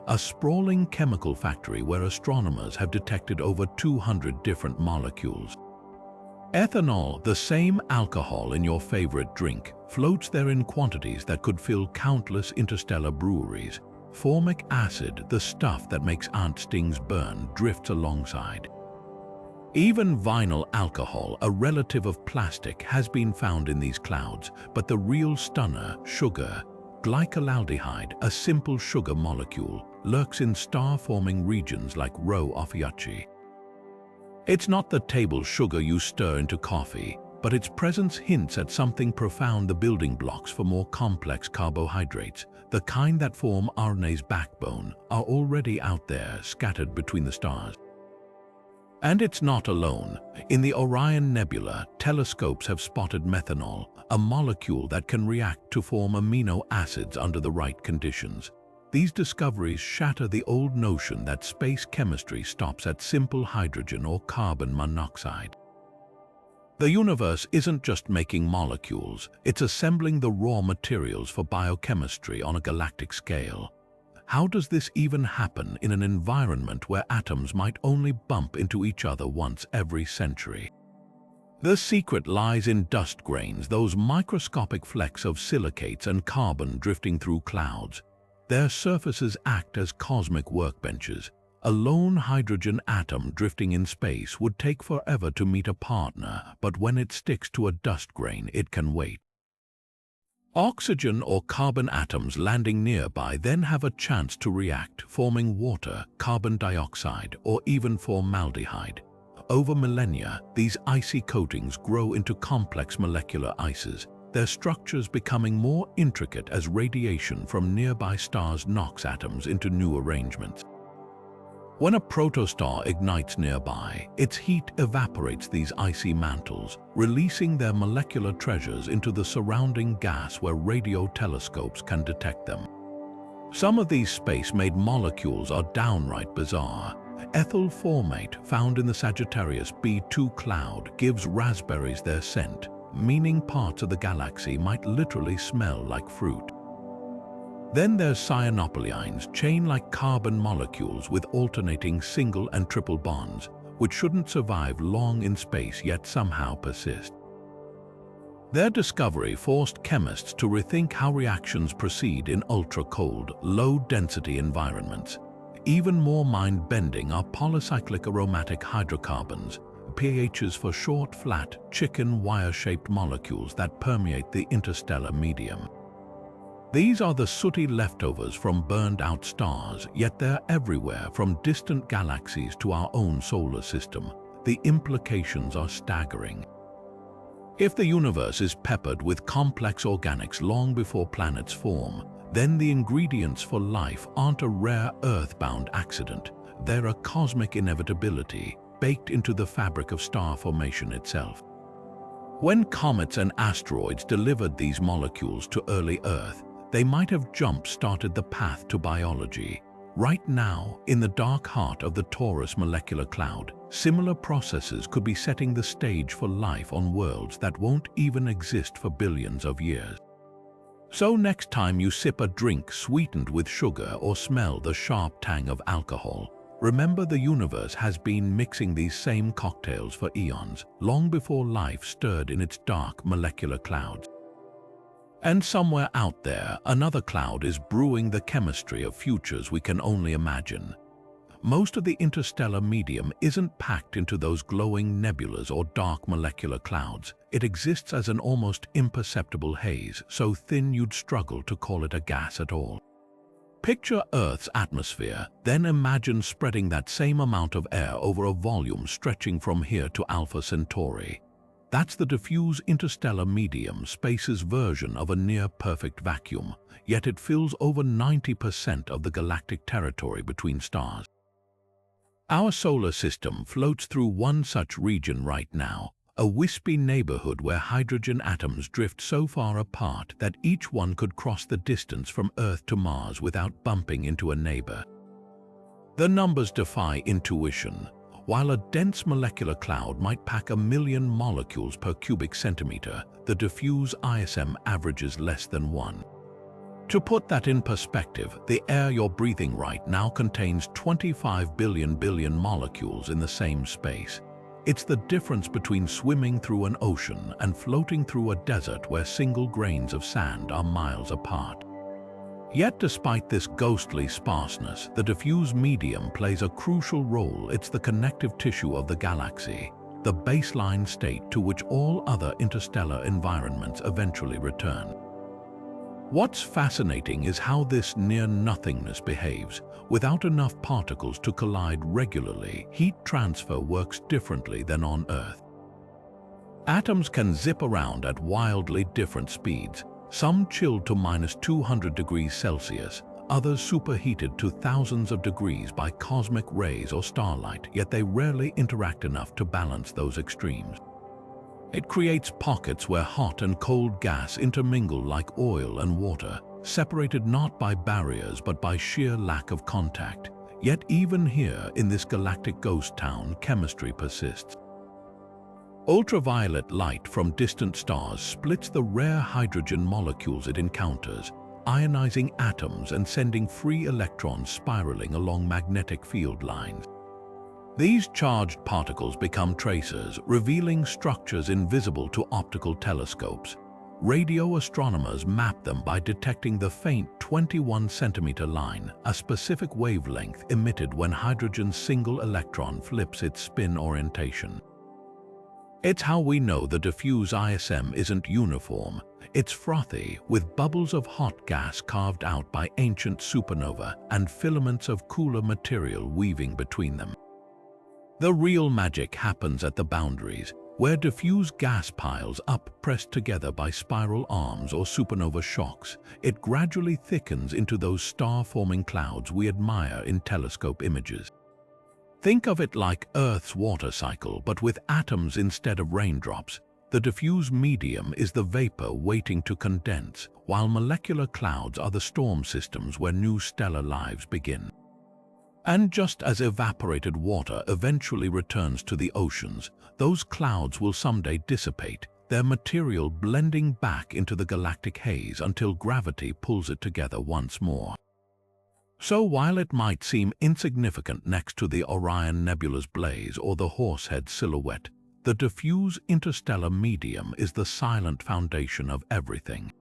a sprawling chemical factory where astronomers have detected over 200 different molecules. Ethanol, the same alcohol in your favorite drink, floats there in quantities that could fill countless interstellar breweries. Formic acid, the stuff that makes ant stings burn, drifts alongside. Even vinyl alcohol, a relative of plastic, has been found in these clouds, but the real stunner, sugar, glycolaldehyde, a simple sugar molecule, lurks in star-forming regions like Rho Ophiuchi. It's not the table sugar you stir into coffee, but its presence hints at something profound: the building blocks for more complex carbohydrates, the kind that form RNA's backbone, are already out there, scattered between the stars. And it's not alone. In the Orion Nebula, telescopes have spotted methanol, a molecule that can react to form amino acids under the right conditions. These discoveries shatter the old notion that space chemistry stops at simple hydrogen or carbon monoxide. The universe isn't just making molecules, it's assembling the raw materials for biochemistry on a galactic scale. How does this even happen in an environment where atoms might only bump into each other once every century? The secret lies in dust grains, those microscopic flecks of silicates and carbon drifting through clouds. Their surfaces act as cosmic workbenches. A lone hydrogen atom drifting in space would take forever to meet a partner, but when it sticks to a dust grain, it can wait. Oxygen or carbon atoms landing nearby then have a chance to react, forming water, carbon dioxide, or even formaldehyde. Over millennia, these icy coatings grow into complex molecular ices, their structures becoming more intricate as radiation from nearby stars knocks atoms into new arrangements. When a protostar ignites nearby, its heat evaporates these icy mantles, releasing their molecular treasures into the surrounding gas where radio telescopes can detect them. Some of these space-made molecules are downright bizarre. Ethyl formate, found in the Sagittarius B2 cloud, gives raspberries their scent, meaning parts of the galaxy might literally smell like fruit. Then there's cyanopolyeins, chain-like carbon molecules with alternating single and triple bonds, which shouldn't survive long in space yet somehow persist. Their discovery forced chemists to rethink how reactions proceed in ultra-cold, low-density environments. Even more mind-bending are polycyclic aromatic hydrocarbons, PHs for short, flat, chicken wire-shaped molecules that permeate the interstellar medium. These are the sooty leftovers from burned-out stars, yet they're everywhere, from distant galaxies to our own solar system. the implications are staggering. If the universe is peppered with complex organics long before planets form, then the ingredients for life aren't a rare Earth-bound accident. They're a cosmic inevitability baked into the fabric of star formation itself. When comets and asteroids delivered these molecules to early Earth, they might have jump-started the path to biology. Right now, in the dark heart of the Taurus molecular cloud, similar processes could be setting the stage for life on worlds that won't even exist for billions of years. So next time you sip a drink sweetened with sugar or smell the sharp tang of alcohol, remember the universe has been mixing these same cocktails for eons, long before life stirred in its dark molecular clouds. And somewhere out there, another cloud is brewing the chemistry of futures we can only imagine. Most of the interstellar medium isn't packed into those glowing nebulas or dark molecular clouds. It exists as an almost imperceptible haze, so thin you'd struggle to call it a gas at all. Picture Earth's atmosphere, then imagine spreading that same amount of air over a volume stretching from here to Alpha Centauri. That's the diffuse interstellar medium space's version of a near-perfect vacuum, yet it fills over 90% of the galactic territory between stars. Our solar system floats through one such region right now, a wispy neighborhood where hydrogen atoms drift so far apart that each one could cross the distance from Earth to Mars without bumping into a neighbor. The numbers defy intuition. While a dense molecular cloud might pack 1 million molecules per cubic centimeter, the diffuse ISM averages less than 1. To put that in perspective, the air you're breathing right now contains 25 billion molecules in the same space. It's the difference between swimming through an ocean and floating through a desert where single grains of sand are miles apart. Yet despite this ghostly sparseness, the diffuse medium plays a crucial role. It's the connective tissue of the galaxy, the baseline state to which all other interstellar environments eventually return. What's fascinating is how this near-nothingness behaves. Without enough particles to collide regularly, heat transfer works differently than on Earth. Atoms can zip around at wildly different speeds, some chilled to -200 degrees Celsius, others superheated to thousands of degrees by cosmic rays or starlight, yet they rarely interact enough to balance those extremes. It creates pockets where hot and cold gas intermingle like oil and water, separated not by barriers but by sheer lack of contact. Yet even here, in this galactic ghost town, chemistry persists. Ultraviolet light from distant stars splits the rare hydrogen molecules it encounters, ionizing atoms and sending free electrons spiraling along magnetic field lines. These charged particles become tracers, revealing structures invisible to optical telescopes. Radio astronomers map them by detecting the faint 21-centimeter line, a specific wavelength emitted when hydrogen's single electron flips its spin orientation. It's how we know the diffuse ISM isn't uniform. It's frothy, with bubbles of hot gas carved out by ancient supernova and filaments of cooler material weaving between them. The real magic happens at the boundaries, where diffuse gas piles up pressed together by spiral arms or supernova shocks. It gradually thickens into those star-forming clouds we admire in telescope images. Think of it like Earth's water cycle, but with atoms instead of raindrops. The diffuse medium is the vapor waiting to condense, while molecular clouds are the storm systems where new stellar lives begin. And just as evaporated water eventually returns to the oceans, those clouds will someday dissipate, their material blending back into the galactic haze until gravity pulls it together once more. So while it might seem insignificant next to the Orion Nebula's blaze or the Horsehead silhouette, the diffuse interstellar medium is the silent foundation of everything.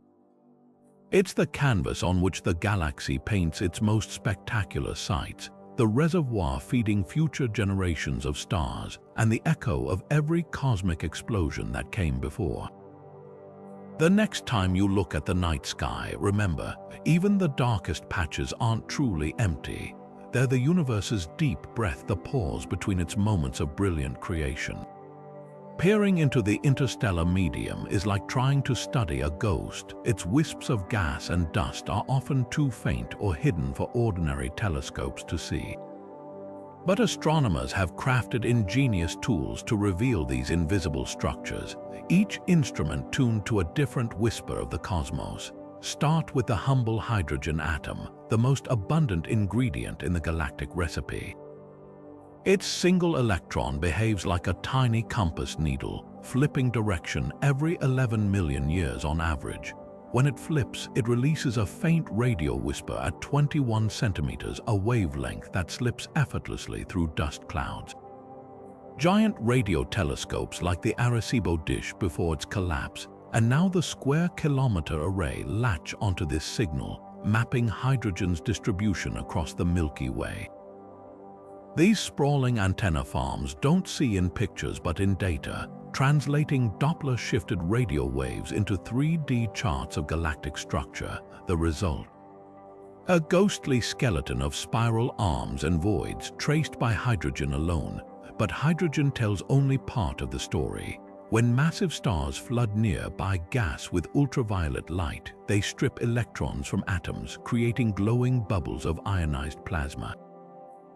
It's the canvas on which the galaxy paints its most spectacular sights, the reservoir feeding future generations of stars, and the echo of every cosmic explosion that came before. The next time you look at the night sky, remember, even the darkest patches aren't truly empty. They're the universe's deep breath, the pause between its moments of brilliant creation. Peering into the interstellar medium is like trying to study a ghost. Its wisps of gas and dust are often too faint or hidden for ordinary telescopes to see. But astronomers have crafted ingenious tools to reveal these invisible structures, each instrument tuned to a different whisper of the cosmos. Start with the humble hydrogen atom, the most abundant ingredient in the galactic recipe. Its single electron behaves like a tiny compass needle, flipping direction every 11 million years on average. When it flips, it releases a faint radio whisper at 21 centimeters, a wavelength that slips effortlessly through dust clouds. Giant radio telescopes like the Arecibo dish before its collapse, and now the square-kilometer array latch onto this signal, mapping hydrogen's distribution across the Milky Way. These sprawling antenna farms don't see in pictures but in data, translating Doppler-shifted radio waves into 3D charts of galactic structure. The result? A ghostly skeleton of spiral arms and voids traced by hydrogen alone. But hydrogen tells only part of the story. When massive stars flood nearby gas with ultraviolet light, they strip electrons from atoms, creating glowing bubbles of ionized plasma.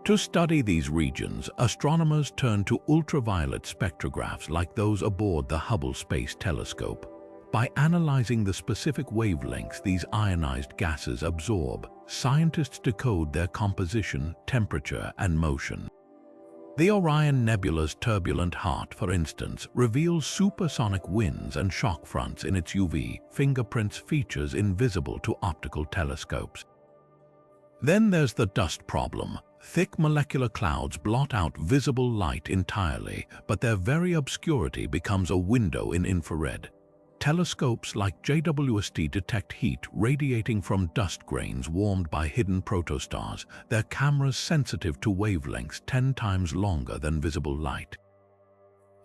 To study these regions, astronomers turn to ultraviolet spectrographs like those aboard the Hubble Space Telescope. By analyzing the specific wavelengths these ionized gases absorb, scientists decode their composition, temperature, and motion. The Orion Nebula's turbulent heart, for instance, reveals supersonic winds and shock fronts in its UV fingerprints, features invisible to optical telescopes. Then there's the dust problem. Thick molecular clouds blot out visible light entirely, but their very obscurity becomes a window in infrared. Telescopes like JWST detect heat radiating from dust grains warmed by hidden protostars, their cameras sensitive to wavelengths 10 times longer than visible light.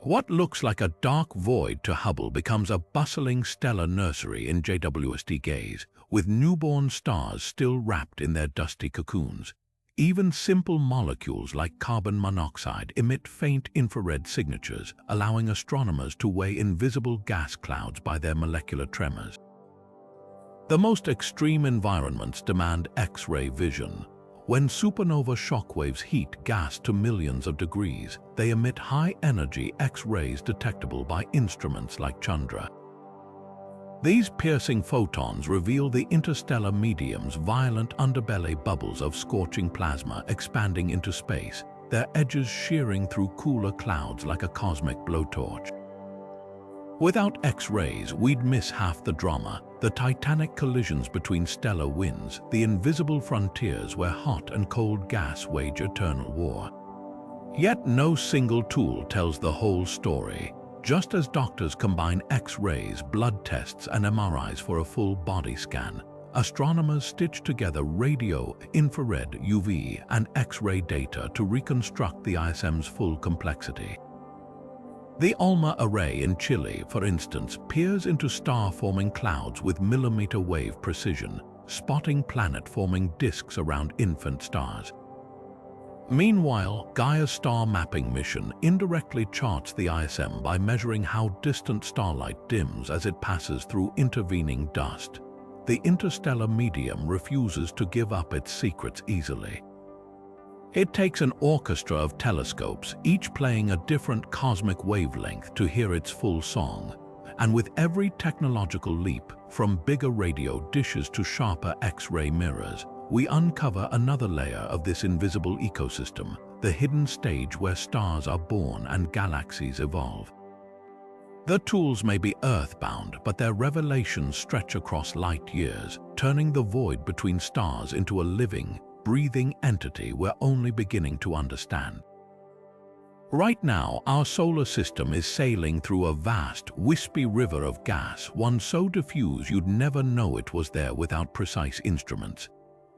What looks like a dark void to Hubble becomes a bustling stellar nursery in JWST gaze, with newborn stars still wrapped in their dusty cocoons. Even simple molecules like carbon monoxide emit faint infrared signatures, allowing astronomers to weigh invisible gas clouds by their molecular tremors. The most extreme environments demand X-ray vision. When supernova shockwaves heat gas to millions of degrees, they emit high-energy X-rays detectable by instruments like Chandra. These piercing photons reveal the interstellar medium's violent underbelly, bubbles of scorching plasma expanding into space, their edges shearing through cooler clouds like a cosmic blowtorch. Without X-rays, we'd miss half the drama, the titanic collisions between stellar winds, the invisible frontiers where hot and cold gas wage eternal war. Yet no single tool tells the whole story. Just as doctors combine X-rays, blood tests, and MRIs for a full body scan, astronomers stitch together radio, infrared, UV, and X-ray data to reconstruct the ISM's full complexity. The ALMA array in Chile, for instance, peers into star-forming clouds with millimeter-wave precision, spotting planet-forming disks around infant stars. Meanwhile, Gaia's star mapping mission indirectly charts the ISM by measuring how distant starlight dims as it passes through intervening dust. The interstellar medium refuses to give up its secrets easily. It takes an orchestra of telescopes, each playing a different cosmic wavelength to hear its full song. And with every technological leap, from bigger radio dishes to sharper X-ray mirrors, we uncover another layer of this invisible ecosystem, the hidden stage where stars are born and galaxies evolve. The tools may be earthbound, but their revelations stretch across light years, turning the void between stars into a living, breathing entity we're only beginning to understand. Right now, our solar system is sailing through a vast, wispy river of gas, one so diffuse you'd never know it was there without precise instruments.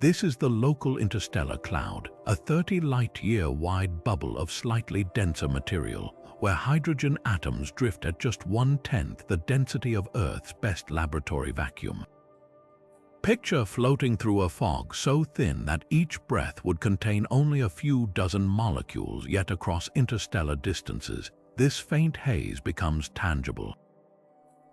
This is the local interstellar cloud, a 30-light-year-wide bubble of slightly denser material, where hydrogen atoms drift at just 1/10 the density of Earth's best laboratory vacuum. Picture floating through a fog so thin that each breath would contain only a few dozen molecules, yet across interstellar distances, this faint haze becomes tangible.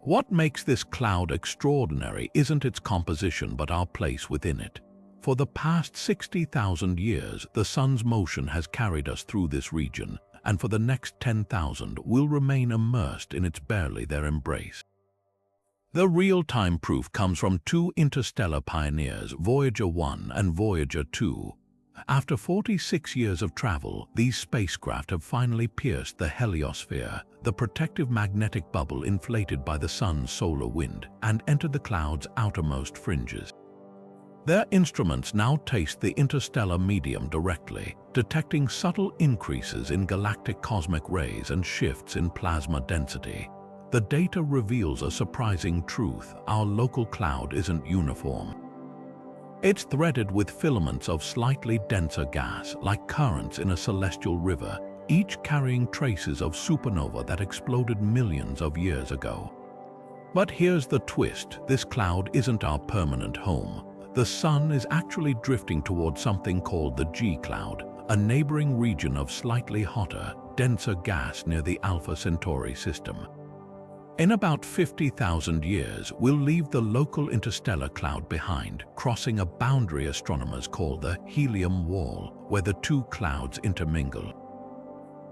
What makes this cloud extraordinary isn't its composition but our place within it. For the past 60,000 years, the sun's motion has carried us through this region, and for the next 10,000 we'll remain immersed in its barely there embrace. The real-time proof comes from two interstellar pioneers, Voyager 1 and Voyager 2. After 46 years of travel, these spacecraft have finally pierced the heliosphere, the protective magnetic bubble inflated by the sun's solar wind, and entered the cloud's outermost fringes. Their instruments now taste the interstellar medium directly, detecting subtle increases in galactic cosmic rays and shifts in plasma density. The data reveals a surprising truth: our local cloud isn't uniform. It's threaded with filaments of slightly denser gas, like currents in a celestial river, each carrying traces of supernova that exploded millions of years ago. But here's the twist: this cloud isn't our permanent home. The sun is actually drifting towards something called the G cloud, a neighboring region of slightly hotter, denser gas near the Alpha Centauri system. In about 50,000 years, we'll leave the local interstellar cloud behind, crossing a boundary astronomers call the helium wall, where the two clouds intermingle.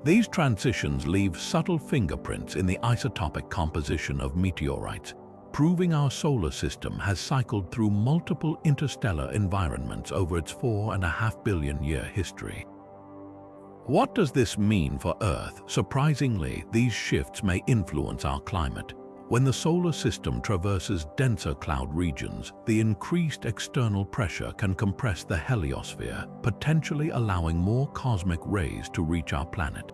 These transitions leave subtle fingerprints in the isotopic composition of meteorites, proving our solar system has cycled through multiple interstellar environments over its 4.5 billion-year history. What does this mean for Earth? Surprisingly, these shifts may influence our climate. When the solar system traverses denser cloud regions, the increased external pressure can compress the heliosphere, potentially allowing more cosmic rays to reach our planet.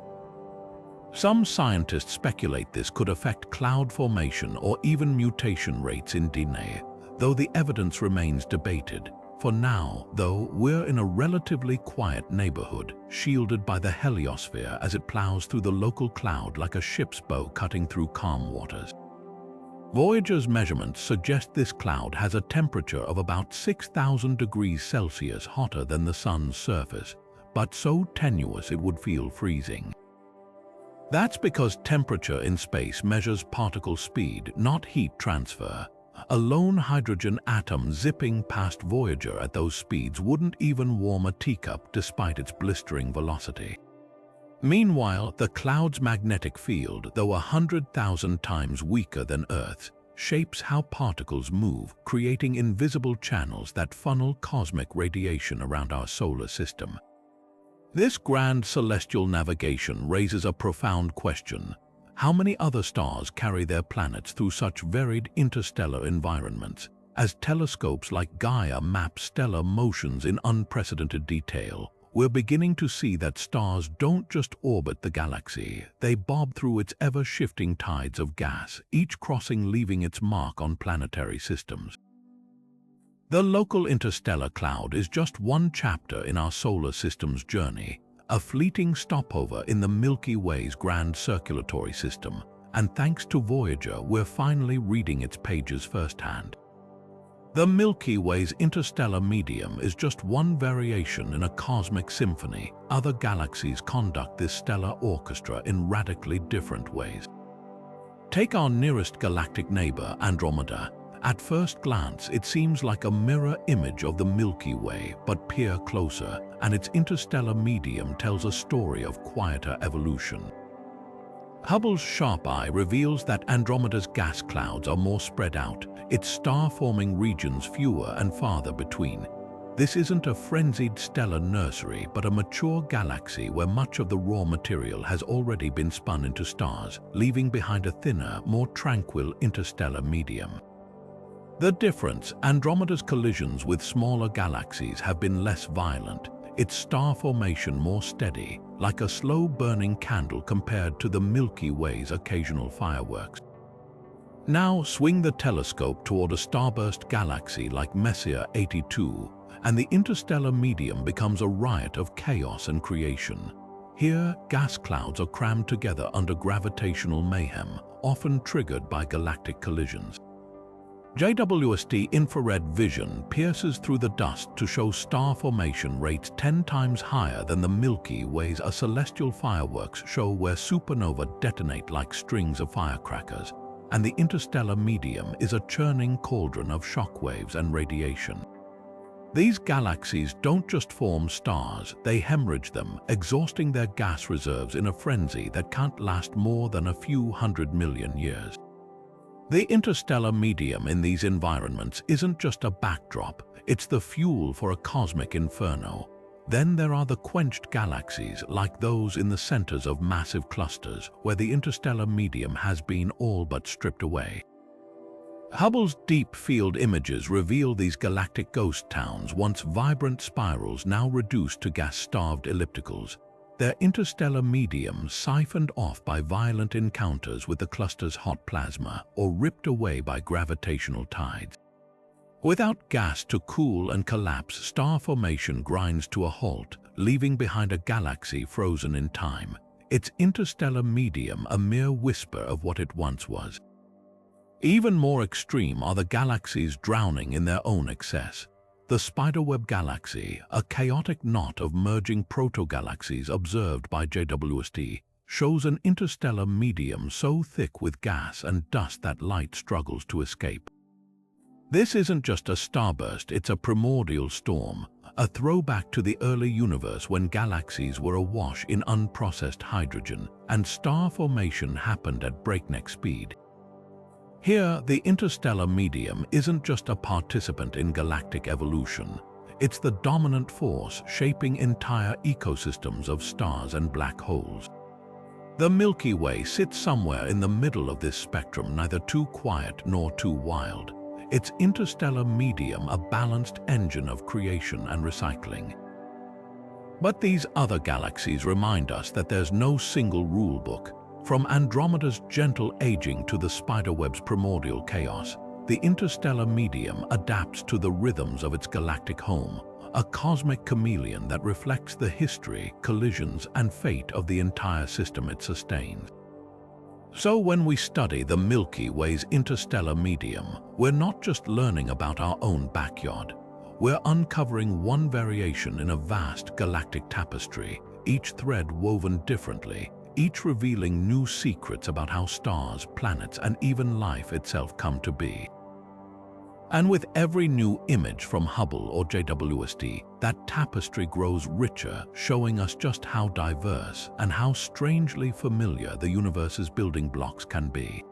Some scientists speculate this could affect cloud formation or even mutation rates in DNA, though the evidence remains debated. For now, though, we're in a relatively quiet neighborhood, shielded by the heliosphere as it plows through the local cloud like a ship's bow cutting through calm waters. Voyager's measurements suggest this cloud has a temperature of about 6,000 degrees Celsius hotter than the sun's surface, but so tenuous it would feel freezing. That's because temperature in space measures particle speed, not heat transfer. A lone hydrogen atom zipping past Voyager at those speeds wouldn't even warm a teacup despite its blistering velocity. Meanwhile, the cloud's magnetic field, though 100,000 times weaker than Earth's, shapes how particles move, creating invisible channels that funnel cosmic radiation around our solar system. This grand celestial navigation raises a profound question. How many other stars carry their planets through such varied interstellar environments? As telescopes like Gaia map stellar motions in unprecedented detail, we're beginning to see that stars don't just orbit the galaxy, they bob through its ever-shifting tides of gas, each crossing leaving its mark on planetary systems. The local interstellar cloud is just one chapter in our solar system's journey, a fleeting stopover in the Milky Way's grand circulatory system, and thanks to Voyager, we're finally reading its pages firsthand. The Milky Way's interstellar medium is just one variation in a cosmic symphony. Other galaxies conduct this stellar orchestra in radically different ways. Take our nearest galactic neighbor, Andromeda. At first glance, it seems like a mirror image of the Milky Way, but peer closer, and its interstellar medium tells a story of quieter evolution. Hubble's sharp eye reveals that Andromeda's gas clouds are more spread out, its star-forming regions fewer and farther between. This isn't a frenzied stellar nursery, but a mature galaxy where much of the raw material has already been spun into stars, leaving behind a thinner, more tranquil interstellar medium. The difference: Andromeda's collisions with smaller galaxies have been less violent, its star formation more steady, like a slow-burning candle compared to the Milky Way's occasional fireworks. Now swing the telescope toward a starburst galaxy like Messier 82, and the interstellar medium becomes a riot of chaos and creation. Here, gas clouds are crammed together under gravitational mayhem, often triggered by galactic collisions. JWST infrared vision pierces through the dust to show star formation rates 10 times higher than the Milky Way's a celestial fireworks show where supernova detonate like strings of firecrackers, and the interstellar medium is a churning cauldron of shockwaves and radiation. These galaxies don't just form stars, they hemorrhage them, exhausting their gas reserves in a frenzy that can't last more than a few 100 million years. The interstellar medium in these environments isn't just a backdrop, it's the fuel for a cosmic inferno. Then there are the quenched galaxies, like those in the centers of massive clusters, where the interstellar medium has been all but stripped away. Hubble's deep field images reveal these galactic ghost towns, once vibrant spirals now reduced to gas-starved ellipticals, their interstellar medium siphoned off by violent encounters with the cluster's hot plasma or ripped away by gravitational tides. Without gas to cool and collapse, star formation grinds to a halt, leaving behind a galaxy frozen in time, its interstellar medium a mere whisper of what it once was. Even more extreme are the galaxies drowning in their own excess. The Spiderweb Galaxy, a chaotic knot of merging protogalaxies observed by JWST, shows an interstellar medium so thick with gas and dust that light struggles to escape. This isn't just a starburst, it's a primordial storm, a throwback to the early universe when galaxies were awash in unprocessed hydrogen and star formation happened at breakneck speed. Here, the interstellar medium isn't just a participant in galactic evolution. It's the dominant force shaping entire ecosystems of stars and black holes. The Milky Way sits somewhere in the middle of this spectrum, neither too quiet nor too wild. Its interstellar medium a balanced engine of creation and recycling. But these other galaxies remind us that there's no single rule book. From Andromeda's gentle aging to the spiderweb's primordial chaos, the interstellar medium adapts to the rhythms of its galactic home, a cosmic chameleon that reflects the history, collisions, and fate of the entire system it sustains. So when we study the Milky Way's interstellar medium, we're not just learning about our own backyard. We're uncovering one variation in a vast galactic tapestry, each thread woven differently, each revealing new secrets about how stars, planets, and even life itself come to be. And with every new image from Hubble or JWST, that tapestry grows richer, showing us just how diverse and how strangely familiar the universe's building blocks can be.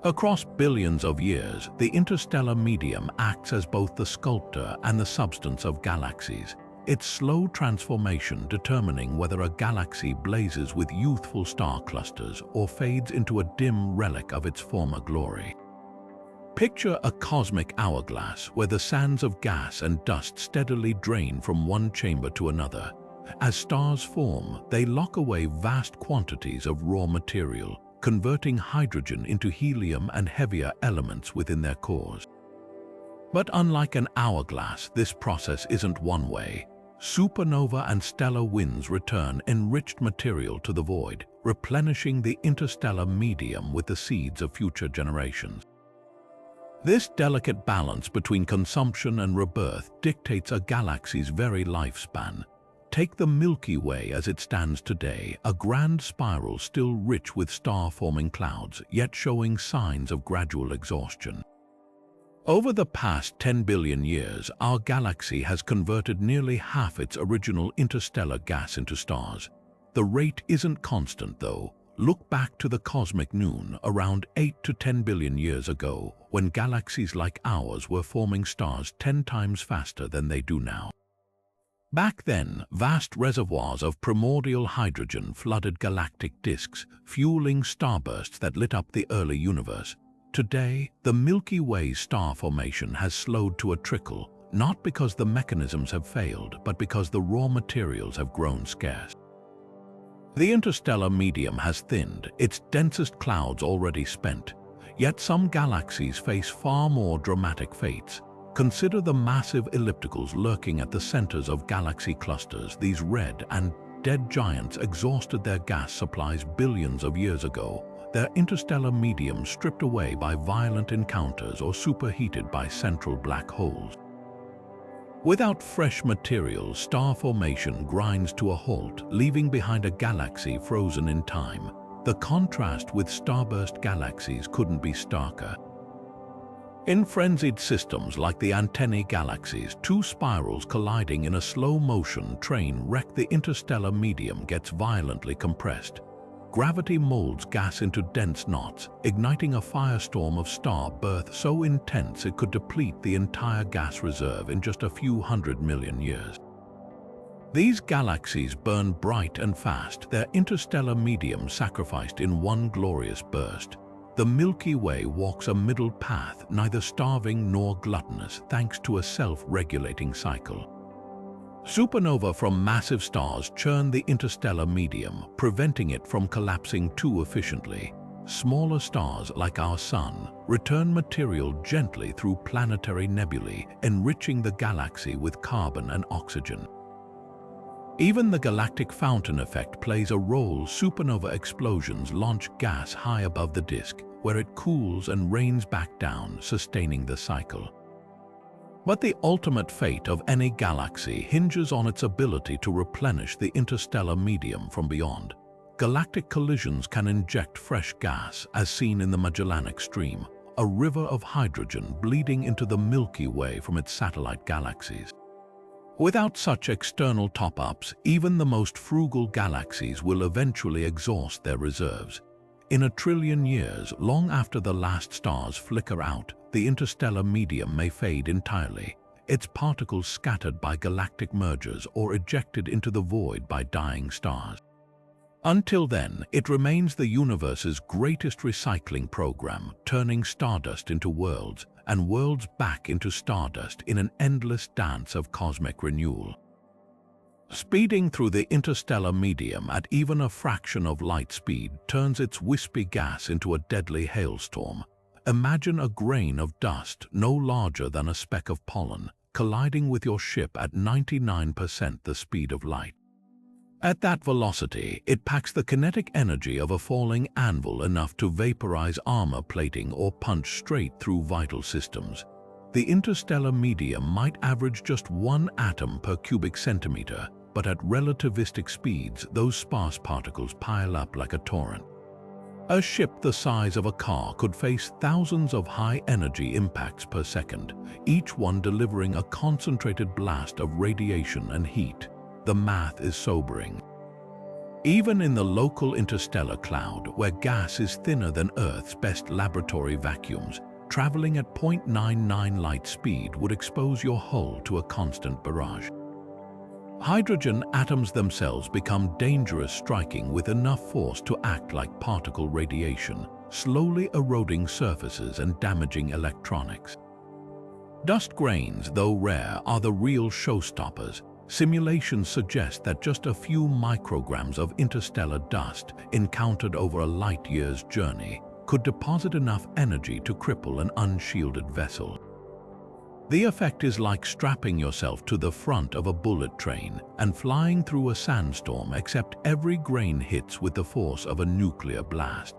Across billions of years, the interstellar medium acts as both the sculptor and the substance of galaxies, its slow transformation determining whether a galaxy blazes with youthful star clusters or fades into a dim relic of its former glory. Picture a cosmic hourglass where the sands of gas and dust steadily drain from one chamber to another. As stars form, they lock away vast quantities of raw material, converting hydrogen into helium and heavier elements within their cores. But unlike an hourglass, this process isn't one way. Supernova and stellar winds return enriched material to the void, replenishing the interstellar medium with the seeds of future generations. This delicate balance between consumption and rebirth dictates a galaxy's very lifespan. Take the Milky Way as it stands today, a grand spiral still rich with star-forming clouds, yet showing signs of gradual exhaustion. Over the past 10 billion years, our galaxy has converted nearly half its original interstellar gas into stars. The rate isn't constant, though. Look back to the cosmic noon, around 8 to 10 billion years ago, when galaxies like ours were forming stars 10 times faster than they do now. Back then, vast reservoirs of primordial hydrogen flooded galactic disks, fueling starbursts that lit up the early universe. Today, the Milky Way's star formation has slowed to a trickle, not because the mechanisms have failed, but because the raw materials have grown scarce. The interstellar medium has thinned, its densest clouds already spent, yet some galaxies face far more dramatic fates. Consider the massive ellipticals lurking at the centers of galaxy clusters. These red and dead giants exhausted their gas supplies billions of years ago, their interstellar medium stripped away by violent encounters or superheated by central black holes. Without fresh materials, star formation grinds to a halt, leaving behind a galaxy frozen in time. The contrast with starburst galaxies couldn't be starker. In frenzied systems like the antennae galaxies, two spirals colliding in a slow-motion train wreck. The interstellar medium gets violently compressed. Gravity molds gas into dense knots, igniting a firestorm of star birth so intense it could deplete the entire gas reserve in just a few 100 million years. These galaxies burn bright and fast, their interstellar medium sacrificed in one glorious burst. The Milky Way walks a middle path, neither starving nor gluttonous, thanks to a self-regulating cycle. Supernova from massive stars churn the interstellar medium, preventing it from collapsing too efficiently. Smaller stars, like our Sun, return material gently through planetary nebulae, enriching the galaxy with carbon and oxygen. Even the galactic fountain effect plays a role. Supernova explosions launch gas high above the disk, where it cools and rains back down, sustaining the cycle. But the ultimate fate of any galaxy hinges on its ability to replenish the interstellar medium from beyond. Galactic collisions can inject fresh gas, as seen in the Magellanic Stream, a river of hydrogen bleeding into the Milky Way from its satellite galaxies. Without such external top-ups, even the most frugal galaxies will eventually exhaust their reserves. In a trillion years, long after the last stars flicker out, the interstellar medium may fade entirely, its particles scattered by galactic mergers or ejected into the void by dying stars. Until then, it remains the universe's greatest recycling program, turning stardust into worlds, and worlds back into stardust in an endless dance of cosmic renewal. Speeding through the interstellar medium at even a fraction of light speed turns its wispy gas into a deadly hailstorm. Imagine a grain of dust no larger than a speck of pollen colliding with your ship at 99% the speed of light. At that velocity, it packs the kinetic energy of a falling anvil enough to vaporize armor plating or punch straight through vital systems. The interstellar medium might average just 1 atom per cubic centimeter, but at relativistic speeds, those sparse particles pile up like a torrent. A ship the size of a car could face thousands of high-energy impacts per second, each one delivering a concentrated blast of radiation and heat. The math is sobering. Even in the local interstellar cloud, where gas is thinner than Earth's best laboratory vacuums, traveling at 0.99 light speed would expose your hull to a constant barrage. Hydrogen atoms themselves become dangerous, striking with enough force to act like particle radiation, slowly eroding surfaces and damaging electronics. Dust grains, though rare, are the real showstoppers. Simulations suggest that just a few micrograms of interstellar dust, encountered over a light year's journey, could deposit enough energy to cripple an unshielded vessel. The effect is like strapping yourself to the front of a bullet train and flying through a sandstorm, except every grain hits with the force of a nuclear blast.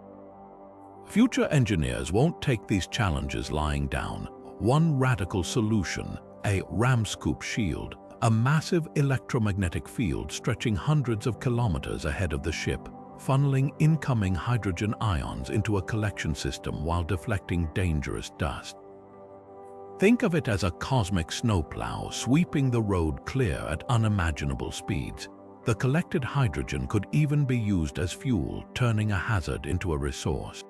Future engineers won't take these challenges lying down. One radical solution, a Ramscoop shield, a massive electromagnetic field stretching hundreds of kilometers ahead of the ship, funneling incoming hydrogen ions into a collection system while deflecting dangerous dust. Think of it as a cosmic snowplow sweeping the road clear at unimaginable speeds. The collected hydrogen could even be used as fuel, turning a hazard into a resource.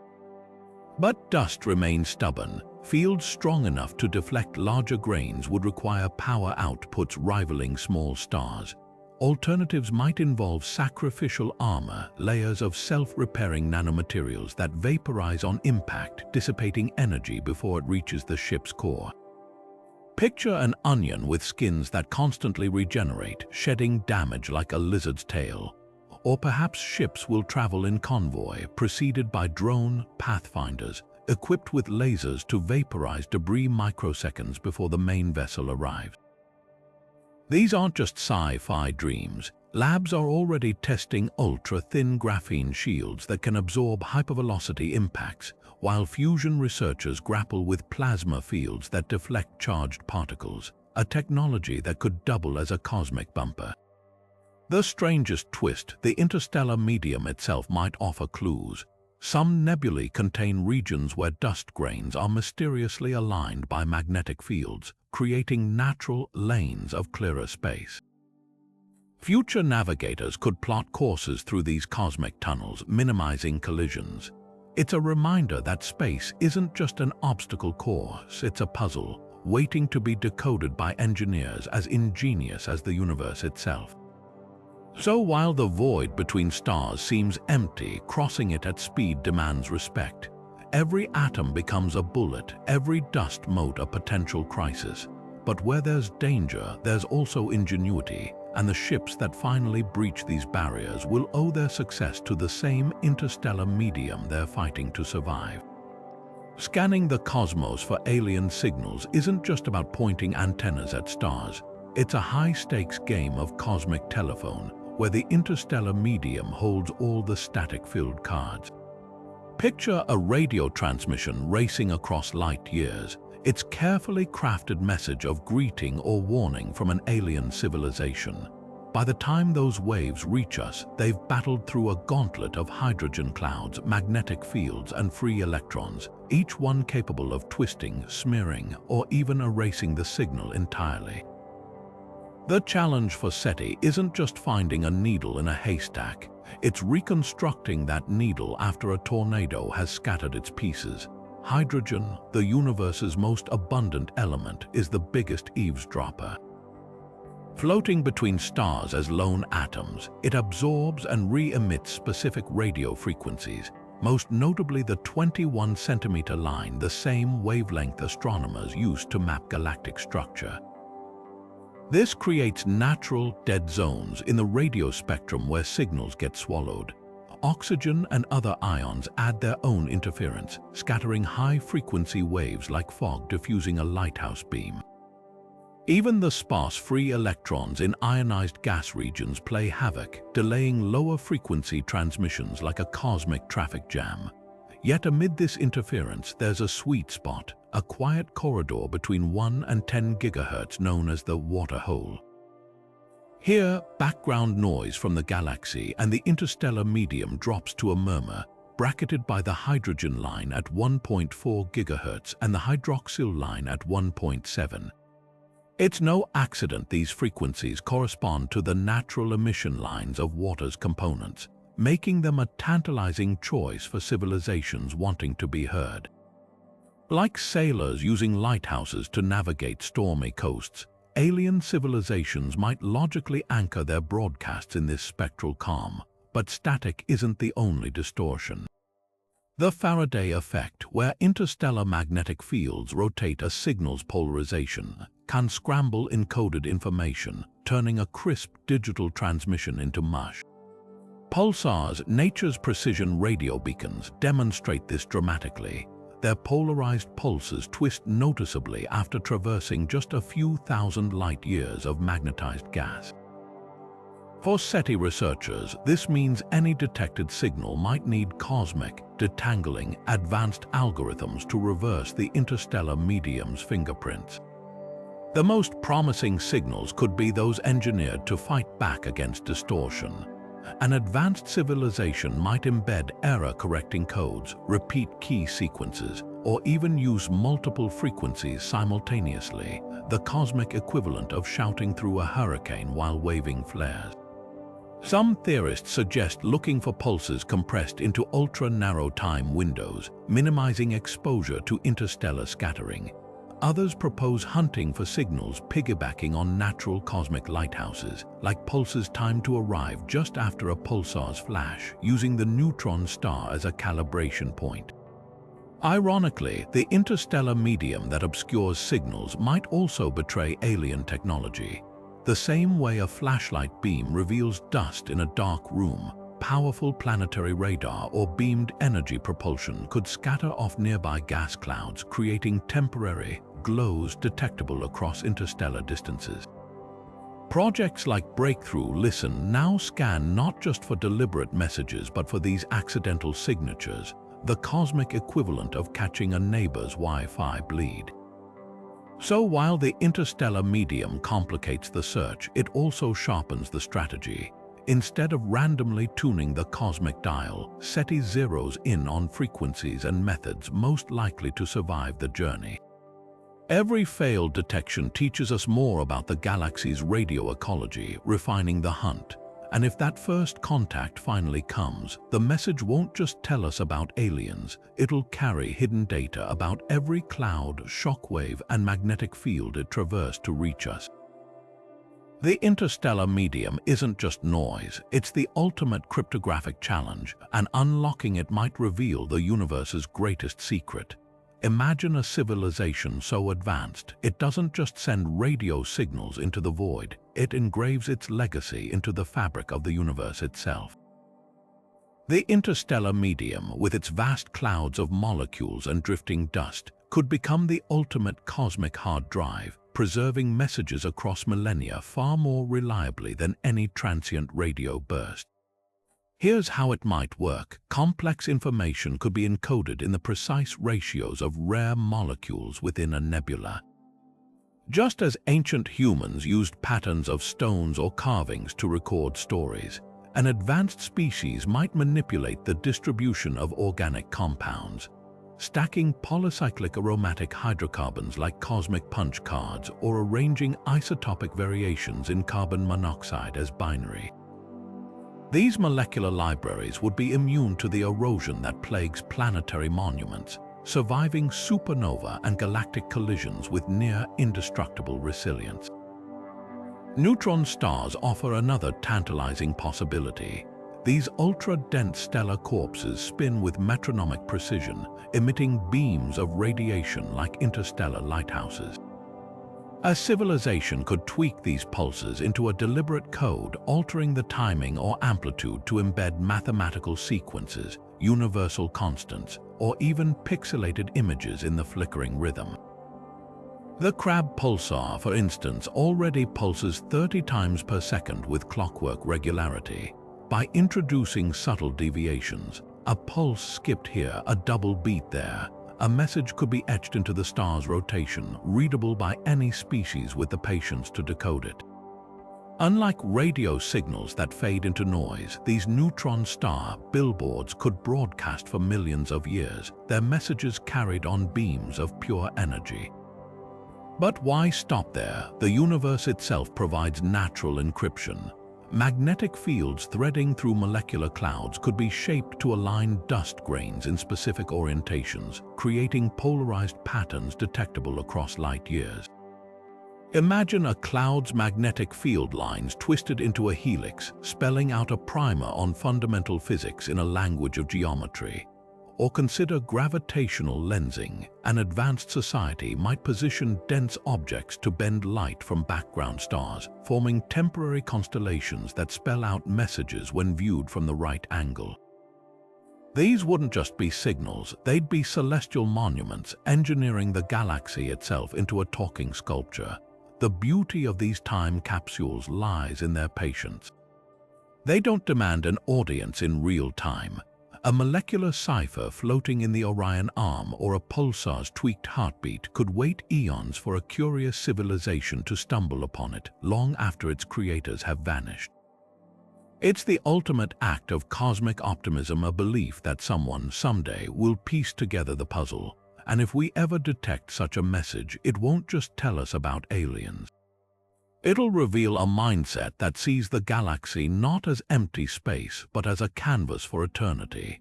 But dust remains stubborn. Fields strong enough to deflect larger grains would require power outputs rivaling small stars. Alternatives might involve sacrificial armor, layers of self-repairing nanomaterials that vaporize on impact, dissipating energy before it reaches the ship's core. Picture an onion with skins that constantly regenerate, shedding damage like a lizard's tail. Or perhaps ships will travel in convoy, preceded by drone pathfinders, equipped with lasers to vaporize debris microseconds before the main vessel arrives. These aren't just sci-fi dreams. Labs are already testing ultra-thin graphene shields that can absorb hypervelocity impacts, while fusion researchers grapple with plasma fields that deflect charged particles, a technology that could double as a cosmic bumper. The strangest twist, the interstellar medium itself might offer clues. Some nebulae contain regions where dust grains are mysteriously aligned by magnetic fields, creating natural lanes of clearer space. Future navigators could plot courses through these cosmic tunnels, minimizing collisions. It's a reminder that space isn't just an obstacle course, it's a puzzle, waiting to be decoded by engineers as ingenious as the universe itself. So while the void between stars seems empty, crossing it at speed demands respect. Every atom becomes a bullet, every dust mote a potential crisis. But where there's danger, there's also ingenuity, and the ships that finally breach these barriers will owe their success to the same interstellar medium they're fighting to survive. Scanning the cosmos for alien signals isn't just about pointing antennas at stars. It's a high-stakes game of cosmic telephone, where the interstellar medium holds all the static-filled cards. Picture a radio transmission racing across light years, its carefully crafted message of greeting or warning from an alien civilization. By the time those waves reach us, they've battled through a gauntlet of hydrogen clouds, magnetic fields, and free electrons, each one capable of twisting, smearing, or even erasing the signal entirely. The challenge for SETI isn't just finding a needle in a haystack, it's reconstructing that needle after a tornado has scattered its pieces. Hydrogen, the universe's most abundant element, is the biggest eavesdropper. Floating between stars as lone atoms, it absorbs and re-emits specific radio frequencies, most notably the 21-centimeter line, the same wavelength astronomers use to map galactic structure. This creates natural dead zones in the radio spectrum where signals get swallowed. Oxygen and other ions add their own interference, scattering high-frequency waves like fog diffusing a lighthouse beam. Even the sparse free electrons in ionized gas regions play havoc, delaying lower-frequency transmissions like a cosmic traffic jam. Yet amid this interference, there's a sweet spot, a quiet corridor between 1 and 10 gigahertz known as the water hole. Here, background noise from the galaxy and the interstellar medium drops to a murmur, bracketed by the hydrogen line at 1.4 gigahertz and the hydroxyl line at 1.7. It's no accident these frequencies correspond to the natural emission lines of water's components, making them a tantalizing choice for civilizations wanting to be heard. Like sailors using lighthouses to navigate stormy coasts, alien civilizations might logically anchor their broadcasts in this spectral calm, but static isn't the only distortion. The Faraday effect, where interstellar magnetic fields rotate a signal's polarization, can scramble encoded information, turning a crisp digital transmission into mush. Pulsars, nature's precision radio beacons, demonstrate this dramatically. Their polarized pulses twist noticeably after traversing just a few thousand light-years of magnetized gas. For SETI researchers, this means any detected signal might need cosmic, detangling, advanced algorithms to reverse the interstellar medium's fingerprints. The most promising signals could be those engineered to fight back against distortion. An advanced civilization might embed error-correcting codes, repeat key sequences, or even use multiple frequencies simultaneously, the cosmic equivalent of shouting through a hurricane while waving flares. Some theorists suggest looking for pulses compressed into ultra-narrow time windows, minimizing exposure to interstellar scattering. Others propose hunting for signals piggybacking on natural cosmic lighthouses, like pulses timed to arrive just after a pulsar's flash, using the neutron star as a calibration point. Ironically, the interstellar medium that obscures signals might also betray alien technology. The same way a flashlight beam reveals dust in a dark room, powerful planetary radar or beamed energy propulsion could scatter off nearby gas clouds, creating temporary glows detectable across interstellar distances. Projects like Breakthrough Listen now scan not just for deliberate messages but for these accidental signatures, the cosmic equivalent of catching a neighbor's Wi-Fi bleed. So while the interstellar medium complicates the search, it also sharpens the strategy. Instead of randomly tuning the cosmic dial, SETI zeroes in on frequencies and methods most likely to survive the journey. Every failed detection teaches us more about the galaxy's radio ecology, refining the hunt. And if that first contact finally comes, the message won't just tell us about aliens, it'll carry hidden data about every cloud, shockwave, and magnetic field it traversed to reach us. The interstellar medium isn't just noise, it's the ultimate cryptographic challenge, and unlocking it might reveal the universe's greatest secret. Imagine a civilization so advanced, it doesn't just send radio signals into the void, it engraves its legacy into the fabric of the universe itself. The interstellar medium, with its vast clouds of molecules and drifting dust, could become the ultimate cosmic hard drive, preserving messages across millennia far more reliably than any transient radio burst. Here's how it might work. Complex information could be encoded in the precise ratios of rare molecules within a nebula. Just as ancient humans used patterns of stones or carvings to record stories, an advanced species might manipulate the distribution of organic compounds, stacking polycyclic aromatic hydrocarbons like cosmic punch cards or arranging isotopic variations in carbon monoxide as binary. These molecular libraries would be immune to the erosion that plagues planetary monuments, surviving supernova and galactic collisions with near indestructible resilience. Neutron stars offer another tantalizing possibility. These ultra-dense stellar corpses spin with metronomic precision, emitting beams of radiation like interstellar lighthouses. A civilization could tweak these pulses into a deliberate code, altering the timing or amplitude to embed mathematical sequences, universal constants, or even pixelated images in the flickering rhythm. The Crab pulsar, for instance, already pulses 30 times per second with clockwork regularity. By introducing subtle deviations, a pulse skipped here, a double beat there, a message could be etched into the star's rotation, readable by any species with the patience to decode it. Unlike radio signals that fade into noise, these neutron star billboards could broadcast for millions of years, their messages carried on beams of pure energy. But why stop there? The universe itself provides natural encryption. Magnetic fields threading through molecular clouds could be shaped to align dust grains in specific orientations, creating polarized patterns detectable across light years. Imagine a cloud's magnetic field lines twisted into a helix, spelling out a primer on fundamental physics in a language of geometry. Or consider gravitational lensing. An advanced society might position dense objects to bend light from background stars, forming temporary constellations that spell out messages when viewed from the right angle. These wouldn't just be signals, they'd be celestial monuments, engineering the galaxy itself into a talking sculpture. The beauty of these time capsules lies in their patience. They don't demand an audience in real time. A molecular cipher floating in the Orion Arm or a pulsar's tweaked heartbeat could wait eons for a curious civilization to stumble upon it, long after its creators have vanished. It's the ultimate act of cosmic optimism, a belief that someone, someday, will piece together the puzzle. And if we ever detect such a message, it won't just tell us about aliens. It'll reveal a mindset that sees the galaxy not as empty space, but as a canvas for eternity.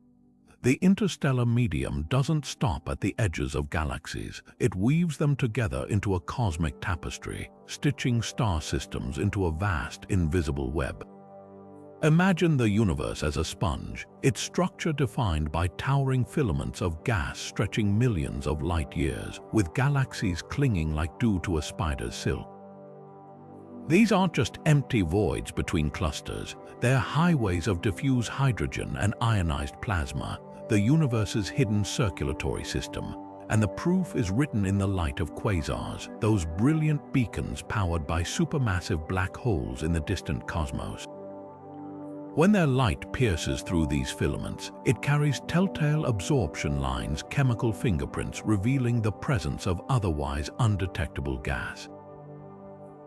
The interstellar medium doesn't stop at the edges of galaxies. It weaves them together into a cosmic tapestry, stitching star systems into a vast, invisible web. Imagine the universe as a sponge, its structure defined by towering filaments of gas stretching millions of light years, with galaxies clinging like dew to a spider's silk. These aren't just empty voids between clusters, they're highways of diffuse hydrogen and ionized plasma, the universe's hidden circulatory system. and the proof is written in the light of quasars, those brilliant beacons powered by supermassive black holes in the distant cosmos. When their light pierces through these filaments, it carries telltale absorption lines, chemical fingerprints revealing the presence of otherwise undetectable gas.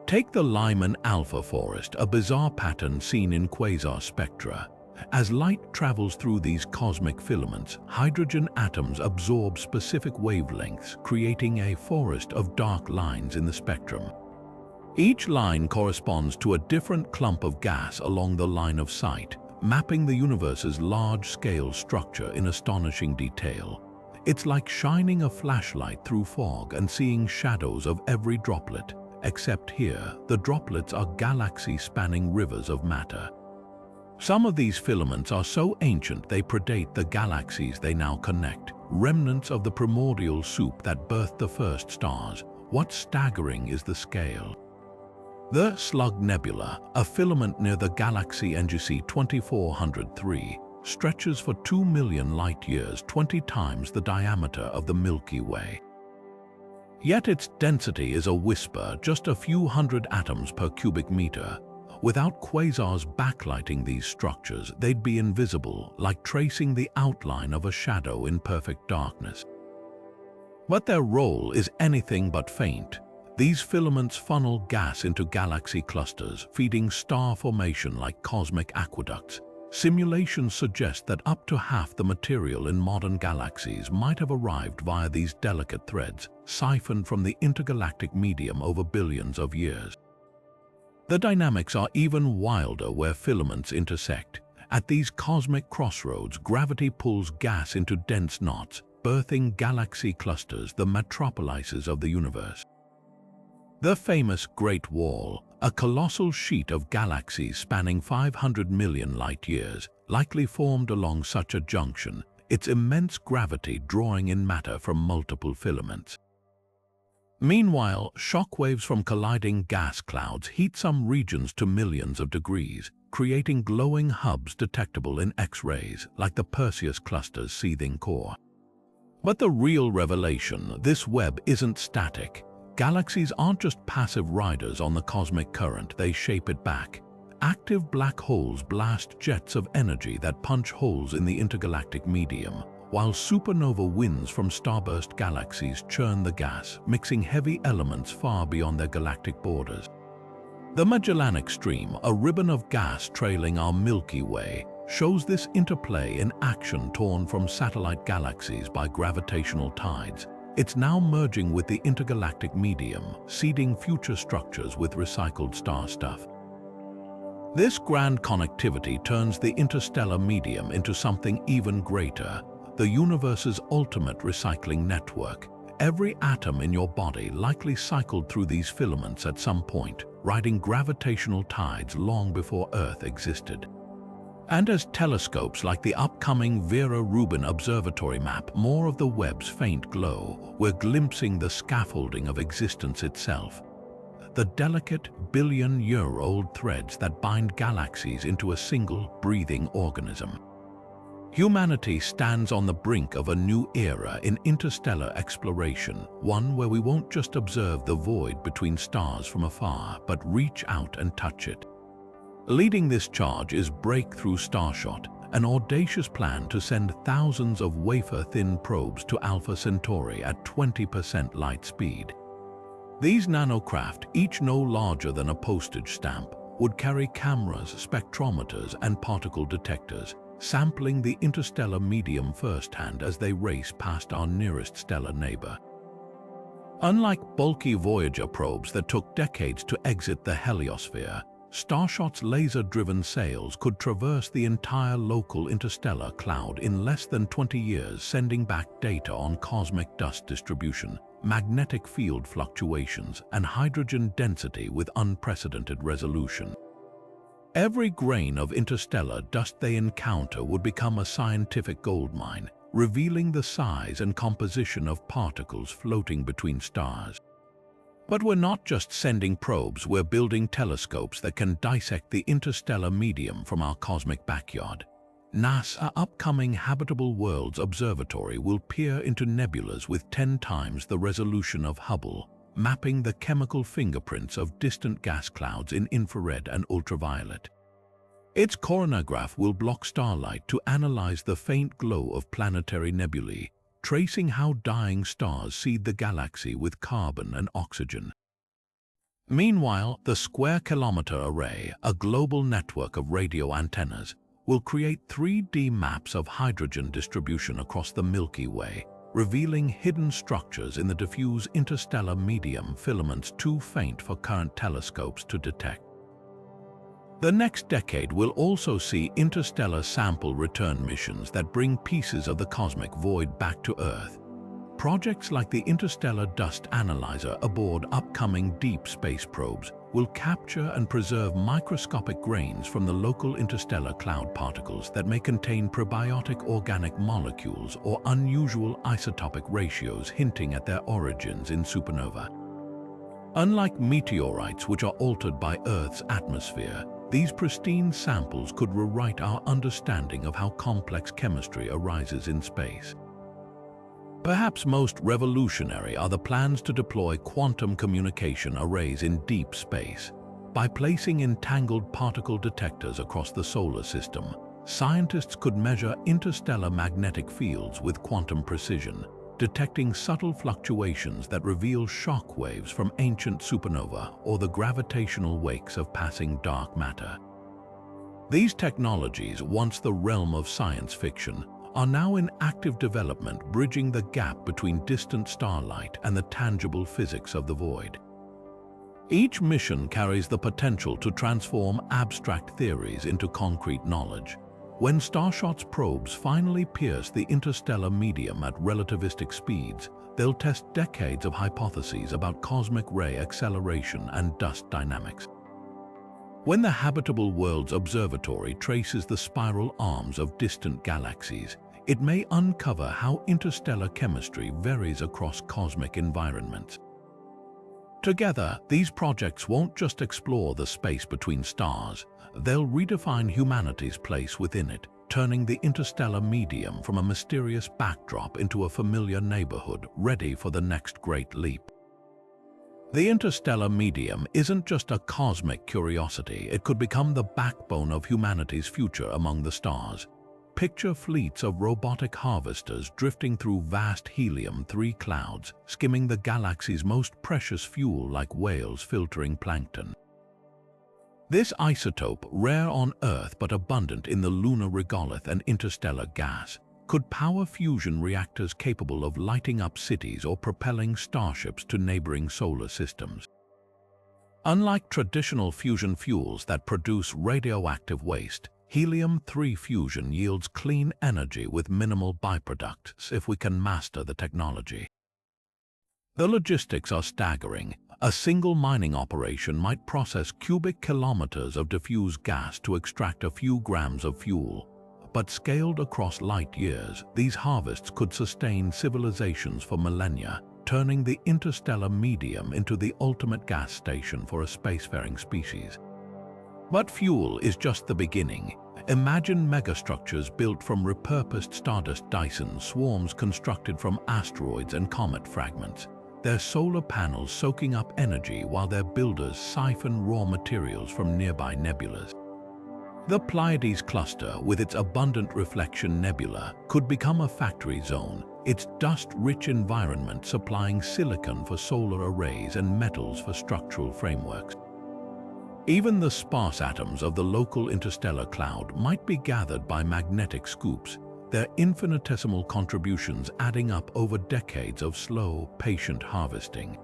Take the Lyman alpha forest, a bizarre pattern seen in quasar spectra. As light travels through these cosmic filaments, hydrogen atoms absorb specific wavelengths, creating a forest of dark lines in the spectrum. Each line corresponds to a different clump of gas along the line of sight, mapping the universe's large-scale structure in astonishing detail. It's like shining a flashlight through fog and seeing shadows of every droplet, except here, the droplets are galaxy-spanning rivers of matter. Some of these filaments are so ancient they predate the galaxies they now connect, remnants of the primordial soup that birthed the first stars. What's staggering is the scale. The Slug Nebula, a filament near the galaxy NGC 2403, stretches for 2 million light-years, 20 times the diameter of the Milky Way. Yet its density is a whisper, just a few hundred atoms per cubic meter. Without quasars backlighting these structures, they'd be invisible, like tracing the outline of a shadow in perfect darkness. But their role is anything but faint. These filaments funnel gas into galaxy clusters, feeding star formation like cosmic aqueducts. Simulations suggest that up to half the material in modern galaxies might have arrived via these delicate threads, siphoned from the intergalactic medium over billions of years. The dynamics are even wilder where filaments intersect. At these cosmic crossroads, gravity pulls gas into dense knots, birthing galaxy clusters, the metropolises of the universe. The famous Great Wall, a colossal sheet of galaxies spanning 500 million light-years, likely formed along such a junction, its immense gravity drawing in matter from multiple filaments. Meanwhile, shockwaves from colliding gas clouds heat some regions to millions of degrees, creating glowing hubs detectable in X-rays, like the Perseus cluster's seething core. But the real revelation, this web isn't static. Galaxies aren't just passive riders on the cosmic current, they shape it back. Active black holes blast jets of energy that punch holes in the intergalactic medium, while supernova winds from starburst galaxies churn the gas, mixing heavy elements far beyond their galactic borders. The Magellanic Stream, a ribbon of gas trailing our Milky Way, shows this interplay in action, torn from satellite galaxies by gravitational tides. It's now merging with the intergalactic medium, seeding future structures with recycled star stuff. This grand connectivity turns the interstellar medium into something even greater, the universe's ultimate recycling network. Every atom in your body likely cycled through these filaments at some point, riding gravitational tides long before Earth existed. And as telescopes like the upcoming Vera Rubin Observatory map more of the web's faint glow, we're glimpsing the scaffolding of existence itself. The delicate, billion-year-old threads that bind galaxies into a single, breathing organism. Humanity stands on the brink of a new era in interstellar exploration, one where we won't just observe the void between stars from afar, but reach out and touch it. Leading this charge is Breakthrough Starshot, an audacious plan to send thousands of wafer-thin probes to Alpha Centauri at 20% light speed. These nanocraft, each no larger than a postage stamp, would carry cameras, spectrometers, and particle detectors, sampling the interstellar medium firsthand as they race past our nearest stellar neighbor. Unlike bulky Voyager probes that took decades to exit the heliosphere, Starshot's laser-driven sails could traverse the entire local interstellar cloud in less than 20 years, sending back data on cosmic dust distribution, magnetic field fluctuations, and hydrogen density with unprecedented resolution. Every grain of interstellar dust they encounter would become a scientific goldmine, revealing the size and composition of particles floating between stars. But we're not just sending probes, we're building telescopes that can dissect the interstellar medium from our cosmic backyard. NASA's upcoming Habitable Worlds Observatory will peer into nebulas with 10 times the resolution of Hubble, mapping the chemical fingerprints of distant gas clouds in infrared and ultraviolet. Its coronagraph will block starlight to analyze the faint glow of planetary nebulae, tracing how dying stars seed the galaxy with carbon and oxygen. Meanwhile, the Square Kilometre Array, a global network of radio antennas, will create 3D maps of hydrogen distribution across the Milky Way, revealing hidden structures in the diffuse interstellar medium filaments too faint for current telescopes to detect. The next decade will also see interstellar sample return missions that bring pieces of the cosmic void back to Earth. Projects like the Interstellar Dust Analyzer aboard upcoming deep space probes will capture and preserve microscopic grains from the local interstellar cloud particles that may contain prebiotic organic molecules or unusual isotopic ratios hinting at their origins in supernova. Unlike meteorites, which are altered by Earth's atmosphere, these pristine samples could rewrite our understanding of how complex chemistry arises in space. Perhaps most revolutionary are the plans to deploy quantum communication arrays in deep space. By placing entangled particle detectors across the solar system, scientists could measure interstellar magnetic fields with quantum precision, detecting subtle fluctuations that reveal shockwaves from ancient supernova or the gravitational wakes of passing dark matter. These technologies, once the realm of science fiction, are now in active development, bridging the gap between distant starlight and the tangible physics of the void. Each mission carries the potential to transform abstract theories into concrete knowledge. When Starshot's probes finally pierce the interstellar medium at relativistic speeds, they'll test decades of hypotheses about cosmic ray acceleration and dust dynamics. When the Habitable Worlds Observatory traces the spiral arms of distant galaxies, it may uncover how interstellar chemistry varies across cosmic environments. Together, these projects won't just explore the space between stars, they'll redefine humanity's place within it, turning the interstellar medium from a mysterious backdrop into a familiar neighborhood ready for the next great leap. The interstellar medium isn't just a cosmic curiosity, it could become the backbone of humanity's future among the stars. Picture fleets of robotic harvesters drifting through vast helium-3 clouds, skimming the galaxy's most precious fuel like whales filtering plankton. This isotope, rare on Earth but abundant in the lunar regolith and interstellar gas, could power fusion reactors capable of lighting up cities or propelling starships to neighboring solar systems. Unlike traditional fusion fuels that produce radioactive waste, helium-3 fusion yields clean energy with minimal byproducts if we can master the technology. The logistics are staggering. A single mining operation might process cubic kilometers of diffuse gas to extract a few grams of fuel. But scaled across light years, these harvests could sustain civilizations for millennia, turning the interstellar medium into the ultimate gas station for a spacefaring species. But fuel is just the beginning. Imagine megastructures built from repurposed stardust Dyson swarms constructed from asteroids and comet fragments, their solar panels soaking up energy while their builders siphon raw materials from nearby nebulas. The Pleiades cluster, with its abundant reflection nebula, could become a factory zone, its dust-rich environment supplying silicon for solar arrays and metals for structural frameworks. Even the sparse atoms of the local interstellar cloud might be gathered by magnetic scoops, their infinitesimal contributions adding up over decades of slow, patient harvesting.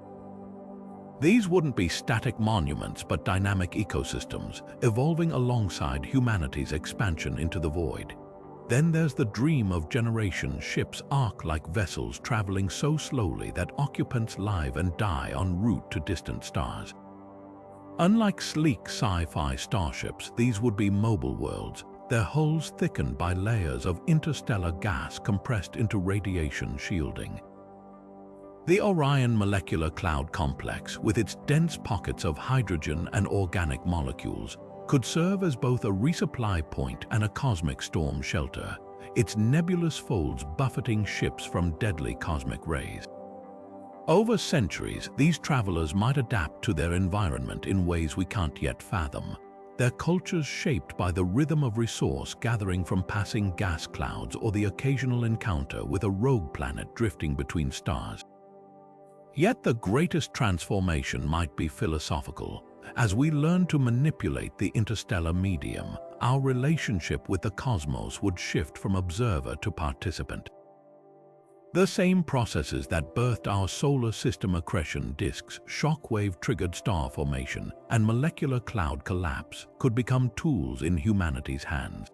These wouldn't be static monuments but dynamic ecosystems, evolving alongside humanity's expansion into the void. Then there's the dream of generations, ships arc like vessels traveling so slowly that occupants live and die en route to distant stars. Unlike sleek sci-fi starships, these would be mobile worlds, their hulls thickened by layers of interstellar gas compressed into radiation shielding. The Orion Molecular Cloud Complex, with its dense pockets of hydrogen and organic molecules, could serve as both a resupply point and a cosmic storm shelter, its nebulous folds buffeting ships from deadly cosmic rays. Over centuries, these travelers might adapt to their environment in ways we can't yet fathom, their cultures shaped by the rhythm of resource gathering from passing gas clouds or the occasional encounter with a rogue planet drifting between stars. Yet the greatest transformation might be philosophical. As we learn to manipulate the interstellar medium, our relationship with the cosmos would shift from observer to participant. The same processes that birthed our solar system accretion disks, shockwave-triggered star formation, and molecular cloud collapse could become tools in humanity's hands.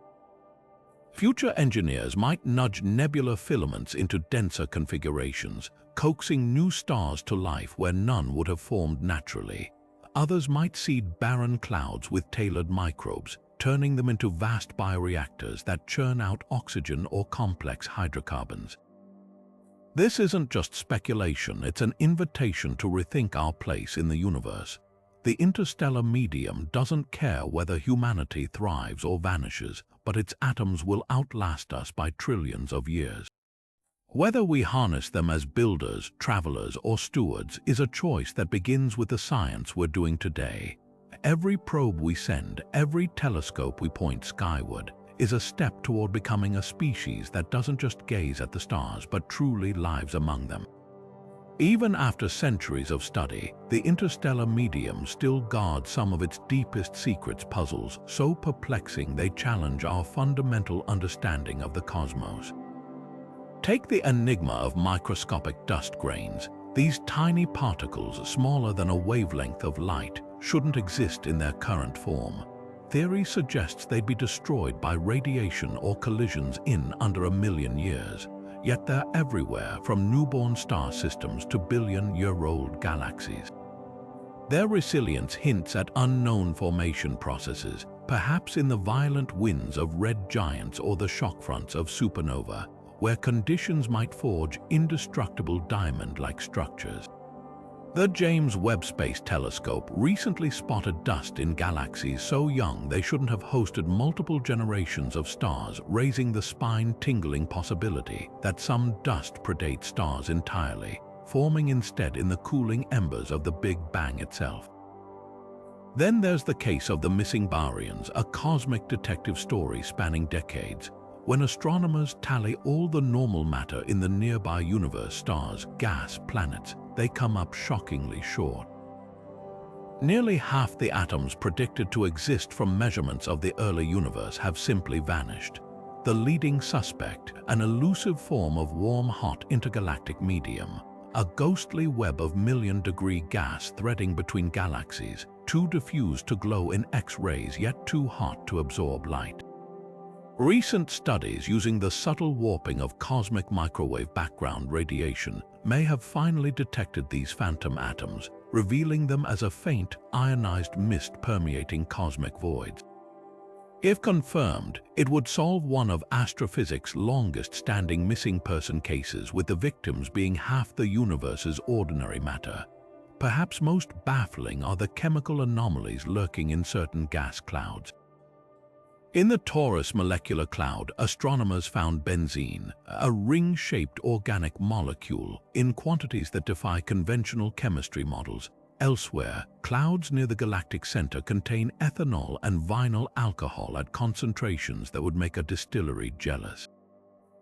Future engineers might nudge nebular filaments into denser configurations, coaxing new stars to life where none would have formed naturally. Others might seed barren clouds with tailored microbes, turning them into vast bioreactors that churn out oxygen or complex hydrocarbons. This isn't just speculation, it's an invitation to rethink our place in the universe. The interstellar medium doesn't care whether humanity thrives or vanishes, but its atoms will outlast us by trillions of years. Whether we harness them as builders, travelers, or stewards is a choice that begins with the science we're doing today. Every probe we send, every telescope we point skyward, is a step toward becoming a species that doesn't just gaze at the stars but truly lives among them. Even after centuries of study, the interstellar medium still guards some of its deepest secrets, puzzles so perplexing they challenge our fundamental understanding of the cosmos. Take the enigma of microscopic dust grains. These tiny particles, smaller than a wavelength of light, shouldn't exist in their current form. Theory suggests they'd be destroyed by radiation or collisions in under 1 million years. Yet they're everywhere, from newborn star systems to billion-year-old galaxies. Their resilience hints at unknown formation processes, perhaps in the violent winds of red giants or the shock fronts of supernova, where conditions might forge indestructible diamond-like structures. The James Webb Space Telescope recently spotted dust in galaxies so young they shouldn't have hosted multiple generations of stars, raising the spine-tingling possibility that some dust predates stars entirely, forming instead in the cooling embers of the Big Bang itself. Then there's the case of the missing baryons, a cosmic detective story spanning decades. When astronomers tally all the normal matter in the nearby universe, stars, gas, planets, they come up shockingly short. Nearly half the atoms predicted to exist from measurements of the early universe have simply vanished. The leading suspect, an elusive form of warm-hot intergalactic medium, a ghostly web of million-degree gas threading between galaxies, too diffused to glow in X-rays yet too hot to absorb light. Recent studies using the subtle warping of cosmic microwave background radiation may have finally detected these phantom atoms, revealing them as a faint, ionized mist permeating cosmic voids. If confirmed, it would solve one of astrophysics' longest-standing missing person cases, with the victims being half the universe's ordinary matter. Perhaps most baffling are the chemical anomalies lurking in certain gas clouds. In the Taurus molecular cloud, astronomers found benzene, a ring-shaped organic molecule, in quantities that defy conventional chemistry models. Elsewhere, clouds near the galactic center contain ethanol and vinyl alcohol at concentrations that would make a distillery jealous.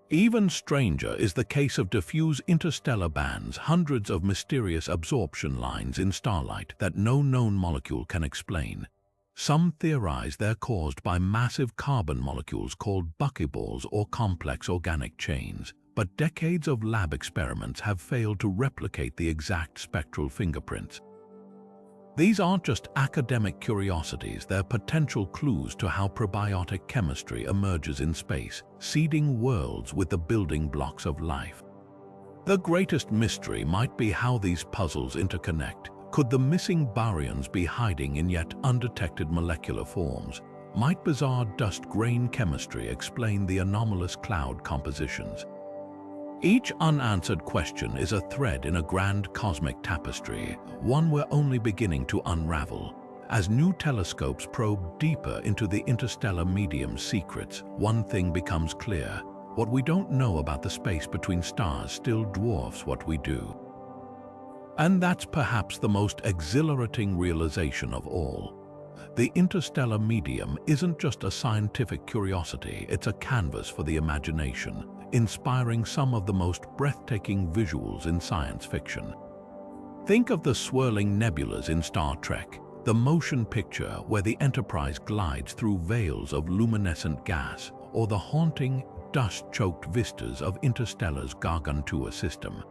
Even stranger is the case of diffuse interstellar bands, hundreds of mysterious absorption lines in starlight that no known molecule can explain. Some theorize they're caused by massive carbon molecules called buckyballs or complex organic chains, but decades of lab experiments have failed to replicate the exact spectral fingerprints. These aren't just academic curiosities, they're potential clues to how probiotic chemistry emerges in space, seeding worlds with the building blocks of life. The greatest mystery might be how these puzzles interconnect. Could the missing baryons be hiding in yet undetected molecular forms? Might bizarre dust grain chemistry explain the anomalous cloud compositions? Each unanswered question is a thread in a grand cosmic tapestry, one we're only beginning to unravel. As new telescopes probe deeper into the interstellar medium's secrets, one thing becomes clear. What we don't know about the space between stars still dwarfs what we do. And that's perhaps the most exhilarating realization of all. The interstellar medium isn't just a scientific curiosity, it's a canvas for the imagination, inspiring some of the most breathtaking visuals in science fiction. Think of the swirling nebulas in Star Trek, the motion picture where the Enterprise glides through veils of luminescent gas, or the haunting, dust-choked vistas of Interstellar's Gargantua system.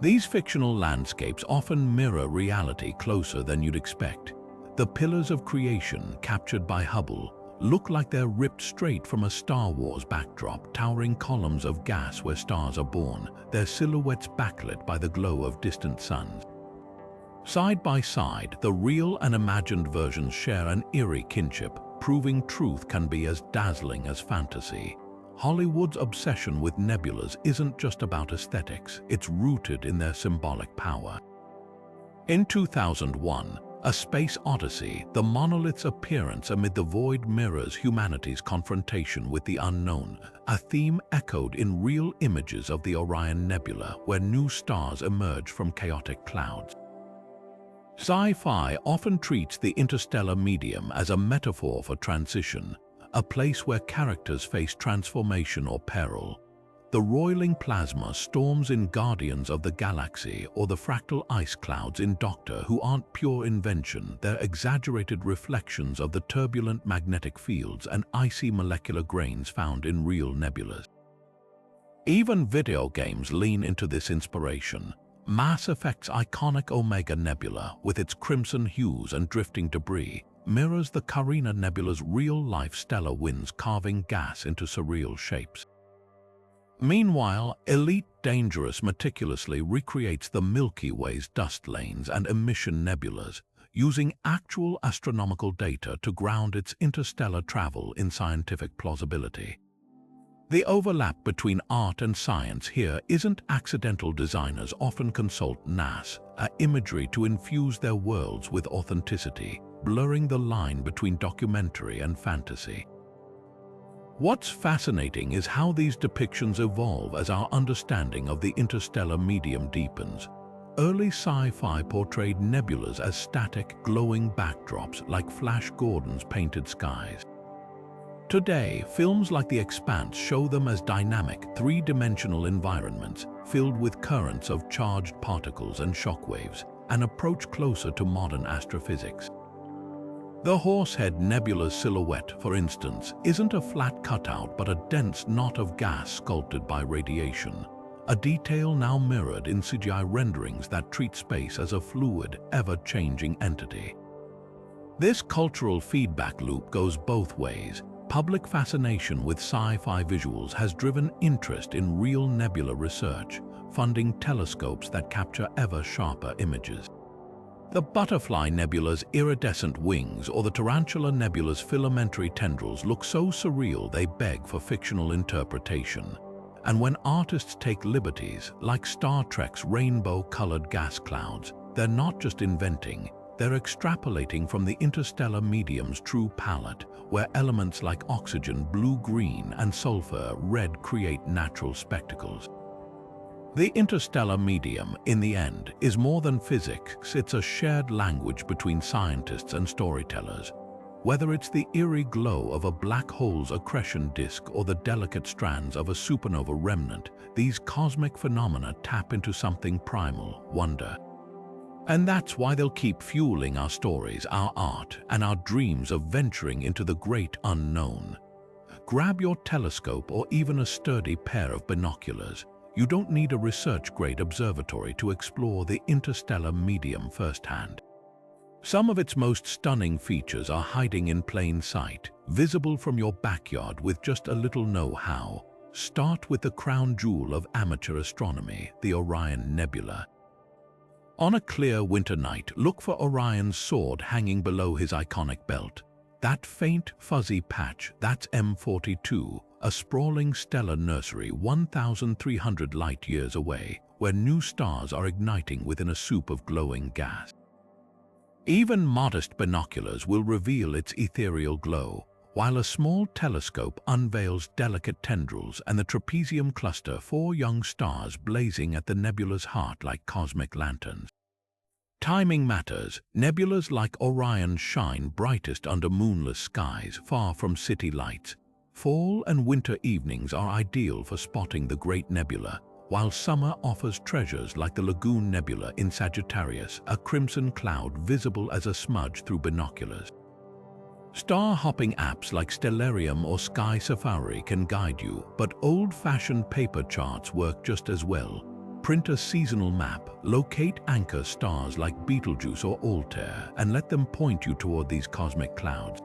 These fictional landscapes often mirror reality closer than you'd expect. The pillars of creation captured by Hubble look like they're ripped straight from a Star Wars backdrop, towering columns of gas where stars are born, their silhouettes backlit by the glow of distant suns. Side by side, the real and imagined versions share an eerie kinship, proving truth can be as dazzling as fantasy. Hollywood's obsession with nebulas isn't just about aesthetics, it's rooted in their symbolic power. In 2001, A Space Odyssey, the monolith's appearance amid the void mirrors humanity's confrontation with the unknown, a theme echoed in real images of the Orion Nebula, where new stars emerge from chaotic clouds. Sci-fi often treats the interstellar medium as a metaphor for transition, a place where characters face transformation or peril. The roiling plasma storms in Guardians of the Galaxy or the fractal ice clouds in Doctor Who aren't pure invention, they're exaggerated reflections of the turbulent magnetic fields and icy molecular grains found in real nebulas. Even video games lean into this inspiration. Mass Effect's iconic Omega Nebula, with its crimson hues and drifting debris, mirrors the Carina Nebula's real-life stellar winds carving gas into surreal shapes. Meanwhile, Elite Dangerous meticulously recreates the Milky Way's dust lanes and emission nebulas, using actual astronomical data to ground its interstellar travel in scientific plausibility. The overlap between art and science here isn't accidental. Designers often consult NASA imagery to infuse their worlds with authenticity, blurring the line between documentary and fantasy. What's fascinating is how these depictions evolve as our understanding of the interstellar medium deepens. Early sci-fi portrayed nebulas as static, glowing backdrops like Flash Gordon's painted skies. Today, films like The Expanse show them as dynamic, three-dimensional environments filled with currents of charged particles and shockwaves, an approach closer to modern astrophysics. The Horsehead Nebula's silhouette, for instance, isn't a flat cutout but a dense knot of gas sculpted by radiation, a detail now mirrored in CGI renderings that treat space as a fluid, ever-changing entity. This cultural feedback loop goes both ways. Public fascination with sci-fi visuals has driven interest in real nebula research, funding telescopes that capture ever-sharper images. The Butterfly Nebula's iridescent wings or the Tarantula Nebula's filamentary tendrils look so surreal they beg for fictional interpretation. And when artists take liberties, like Star Trek's rainbow-colored gas clouds, they're not just inventing, they're extrapolating from the interstellar medium's true palette, where elements like oxygen, blue-green, and sulfur, red create natural spectacles. The interstellar medium, in the end, is more than physics, it's a shared language between scientists and storytellers. Whether it's the eerie glow of a black hole's accretion disk or the delicate strands of a supernova remnant, these cosmic phenomena tap into something primal, wonder. And that's why they'll keep fueling our stories, our art, and our dreams of venturing into the great unknown. Grab your telescope or even a sturdy pair of binoculars. You don't need a research-grade observatory to explore the interstellar medium firsthand. Some of its most stunning features are hiding in plain sight, visible from your backyard with just a little know-how. Start with the crown jewel of amateur astronomy, the Orion Nebula. On a clear winter night, look for Orion's sword hanging below his iconic belt. That faint, fuzzy patch, that's M42, a sprawling stellar nursery 1,300 light-years away, where new stars are igniting within a soup of glowing gas. Even modest binoculars will reveal its ethereal glow, while a small telescope unveils delicate tendrils and the trapezium cluster, four young stars blazing at the nebula's heart like cosmic lanterns. Timing matters. Nebulas like Orion shine brightest under moonless skies, far from city lights. Fall and winter evenings are ideal for spotting the great nebula, while summer offers treasures like the Lagoon Nebula in Sagittarius, a crimson cloud visible as a smudge through binoculars. Star-hopping apps like Stellarium or Sky Safari can guide you, but old-fashioned paper charts work just as well. Print a seasonal map, locate anchor stars like Betelgeuse or Altair, and let them point you toward these cosmic clouds.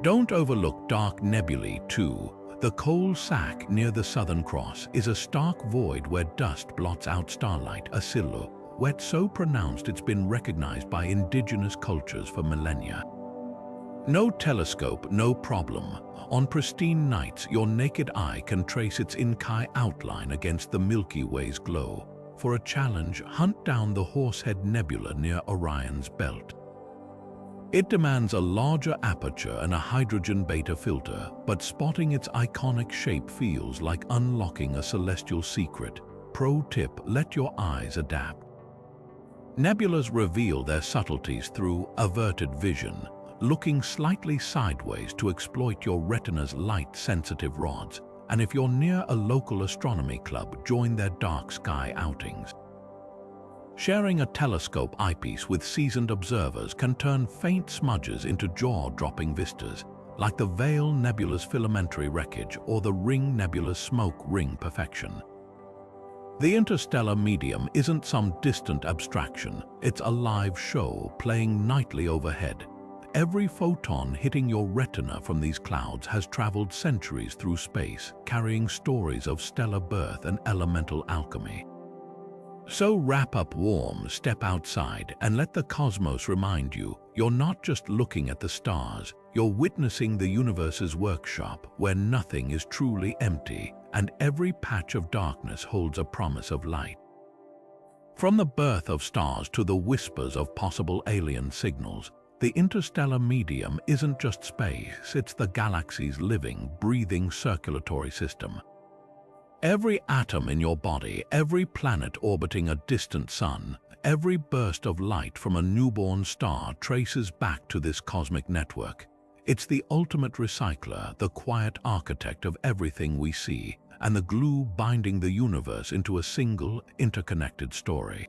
Don't overlook dark nebulae too. The Coal Sack near the Southern Cross is a stark void where dust blots out starlight, a silhouette so pronounced it's been recognized by indigenous cultures for millennia. No telescope, no problem. On pristine nights, your naked eye can trace its Inkai outline against the Milky Way's glow. For a challenge, hunt down the Horsehead Nebula near Orion's belt. It demands a larger aperture and a hydrogen beta filter, but spotting its iconic shape feels like unlocking a celestial secret. Pro tip: let your eyes adapt. Nebulas reveal their subtleties through averted vision, looking slightly sideways to exploit your retina's light-sensitive rods. And if you're near a local astronomy club, join their dark sky outings. Sharing a telescope eyepiece with seasoned observers can turn faint smudges into jaw-dropping vistas, like the Veil Nebula's filamentary wreckage or the Ring Nebula's smoke ring perfection. The interstellar medium isn't some distant abstraction, it's a live show playing nightly overhead. Every photon hitting your retina from these clouds has traveled centuries through space, carrying stories of stellar birth and elemental alchemy. So wrap up warm, step outside, and let the cosmos remind you, you're not just looking at the stars, you're witnessing the universe's workshop where nothing is truly empty and every patch of darkness holds a promise of light. From the birth of stars to the whispers of possible alien signals, the interstellar medium isn't just space, it's the galaxy's living, breathing circulatory system. Every atom in your body, every planet orbiting a distant sun, every burst of light from a newborn star traces back to this cosmic network. It's the ultimate recycler, the quiet architect of everything we see, and the glue binding the universe into a single, interconnected story.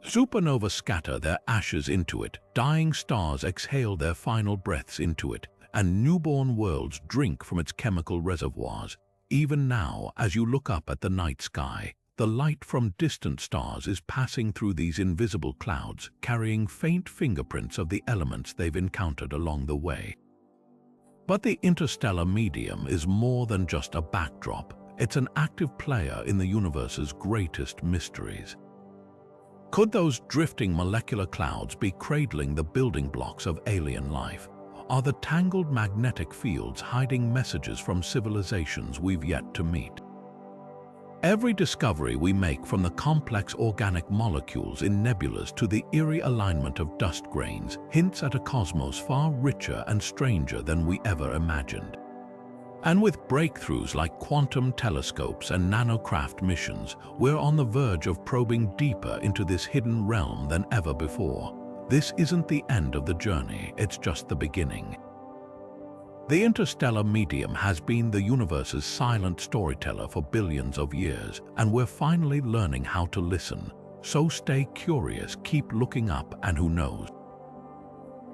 Supernova scatter their ashes into it, dying stars exhale their final breaths into it, and newborn worlds drink from its chemical reservoirs. Even now, as you look up at the night sky, the light from distant stars is passing through these invisible clouds, carrying faint fingerprints of the elements they've encountered along the way. But the interstellar medium is more than just a backdrop. It's an active player in the universe's greatest mysteries. Could those drifting molecular clouds be cradling the building blocks of alien life? Are the tangled magnetic fields hiding messages from civilizations we've yet to meet? Every discovery we make, from the complex organic molecules in nebulas to the eerie alignment of dust grains, hints at a cosmos far richer and stranger than we ever imagined. And with breakthroughs like quantum telescopes and nanocraft missions, we're on the verge of probing deeper into this hidden realm than ever before. This isn't the end of the journey, it's just the beginning. The interstellar medium has been the universe's silent storyteller for billions of years, and we're finally learning how to listen. So stay curious, keep looking up, and who knows?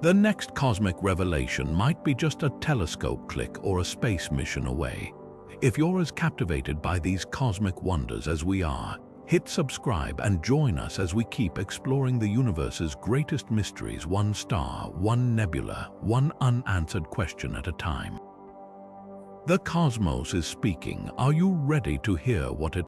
The next cosmic revelation might be just a telescope click or a space mission away. If you're as captivated by these cosmic wonders as we are, hit subscribe and join us as we keep exploring the universe's greatest mysteries, one star, one nebula, one unanswered question at a time. The cosmos is speaking. Are you ready to hear what it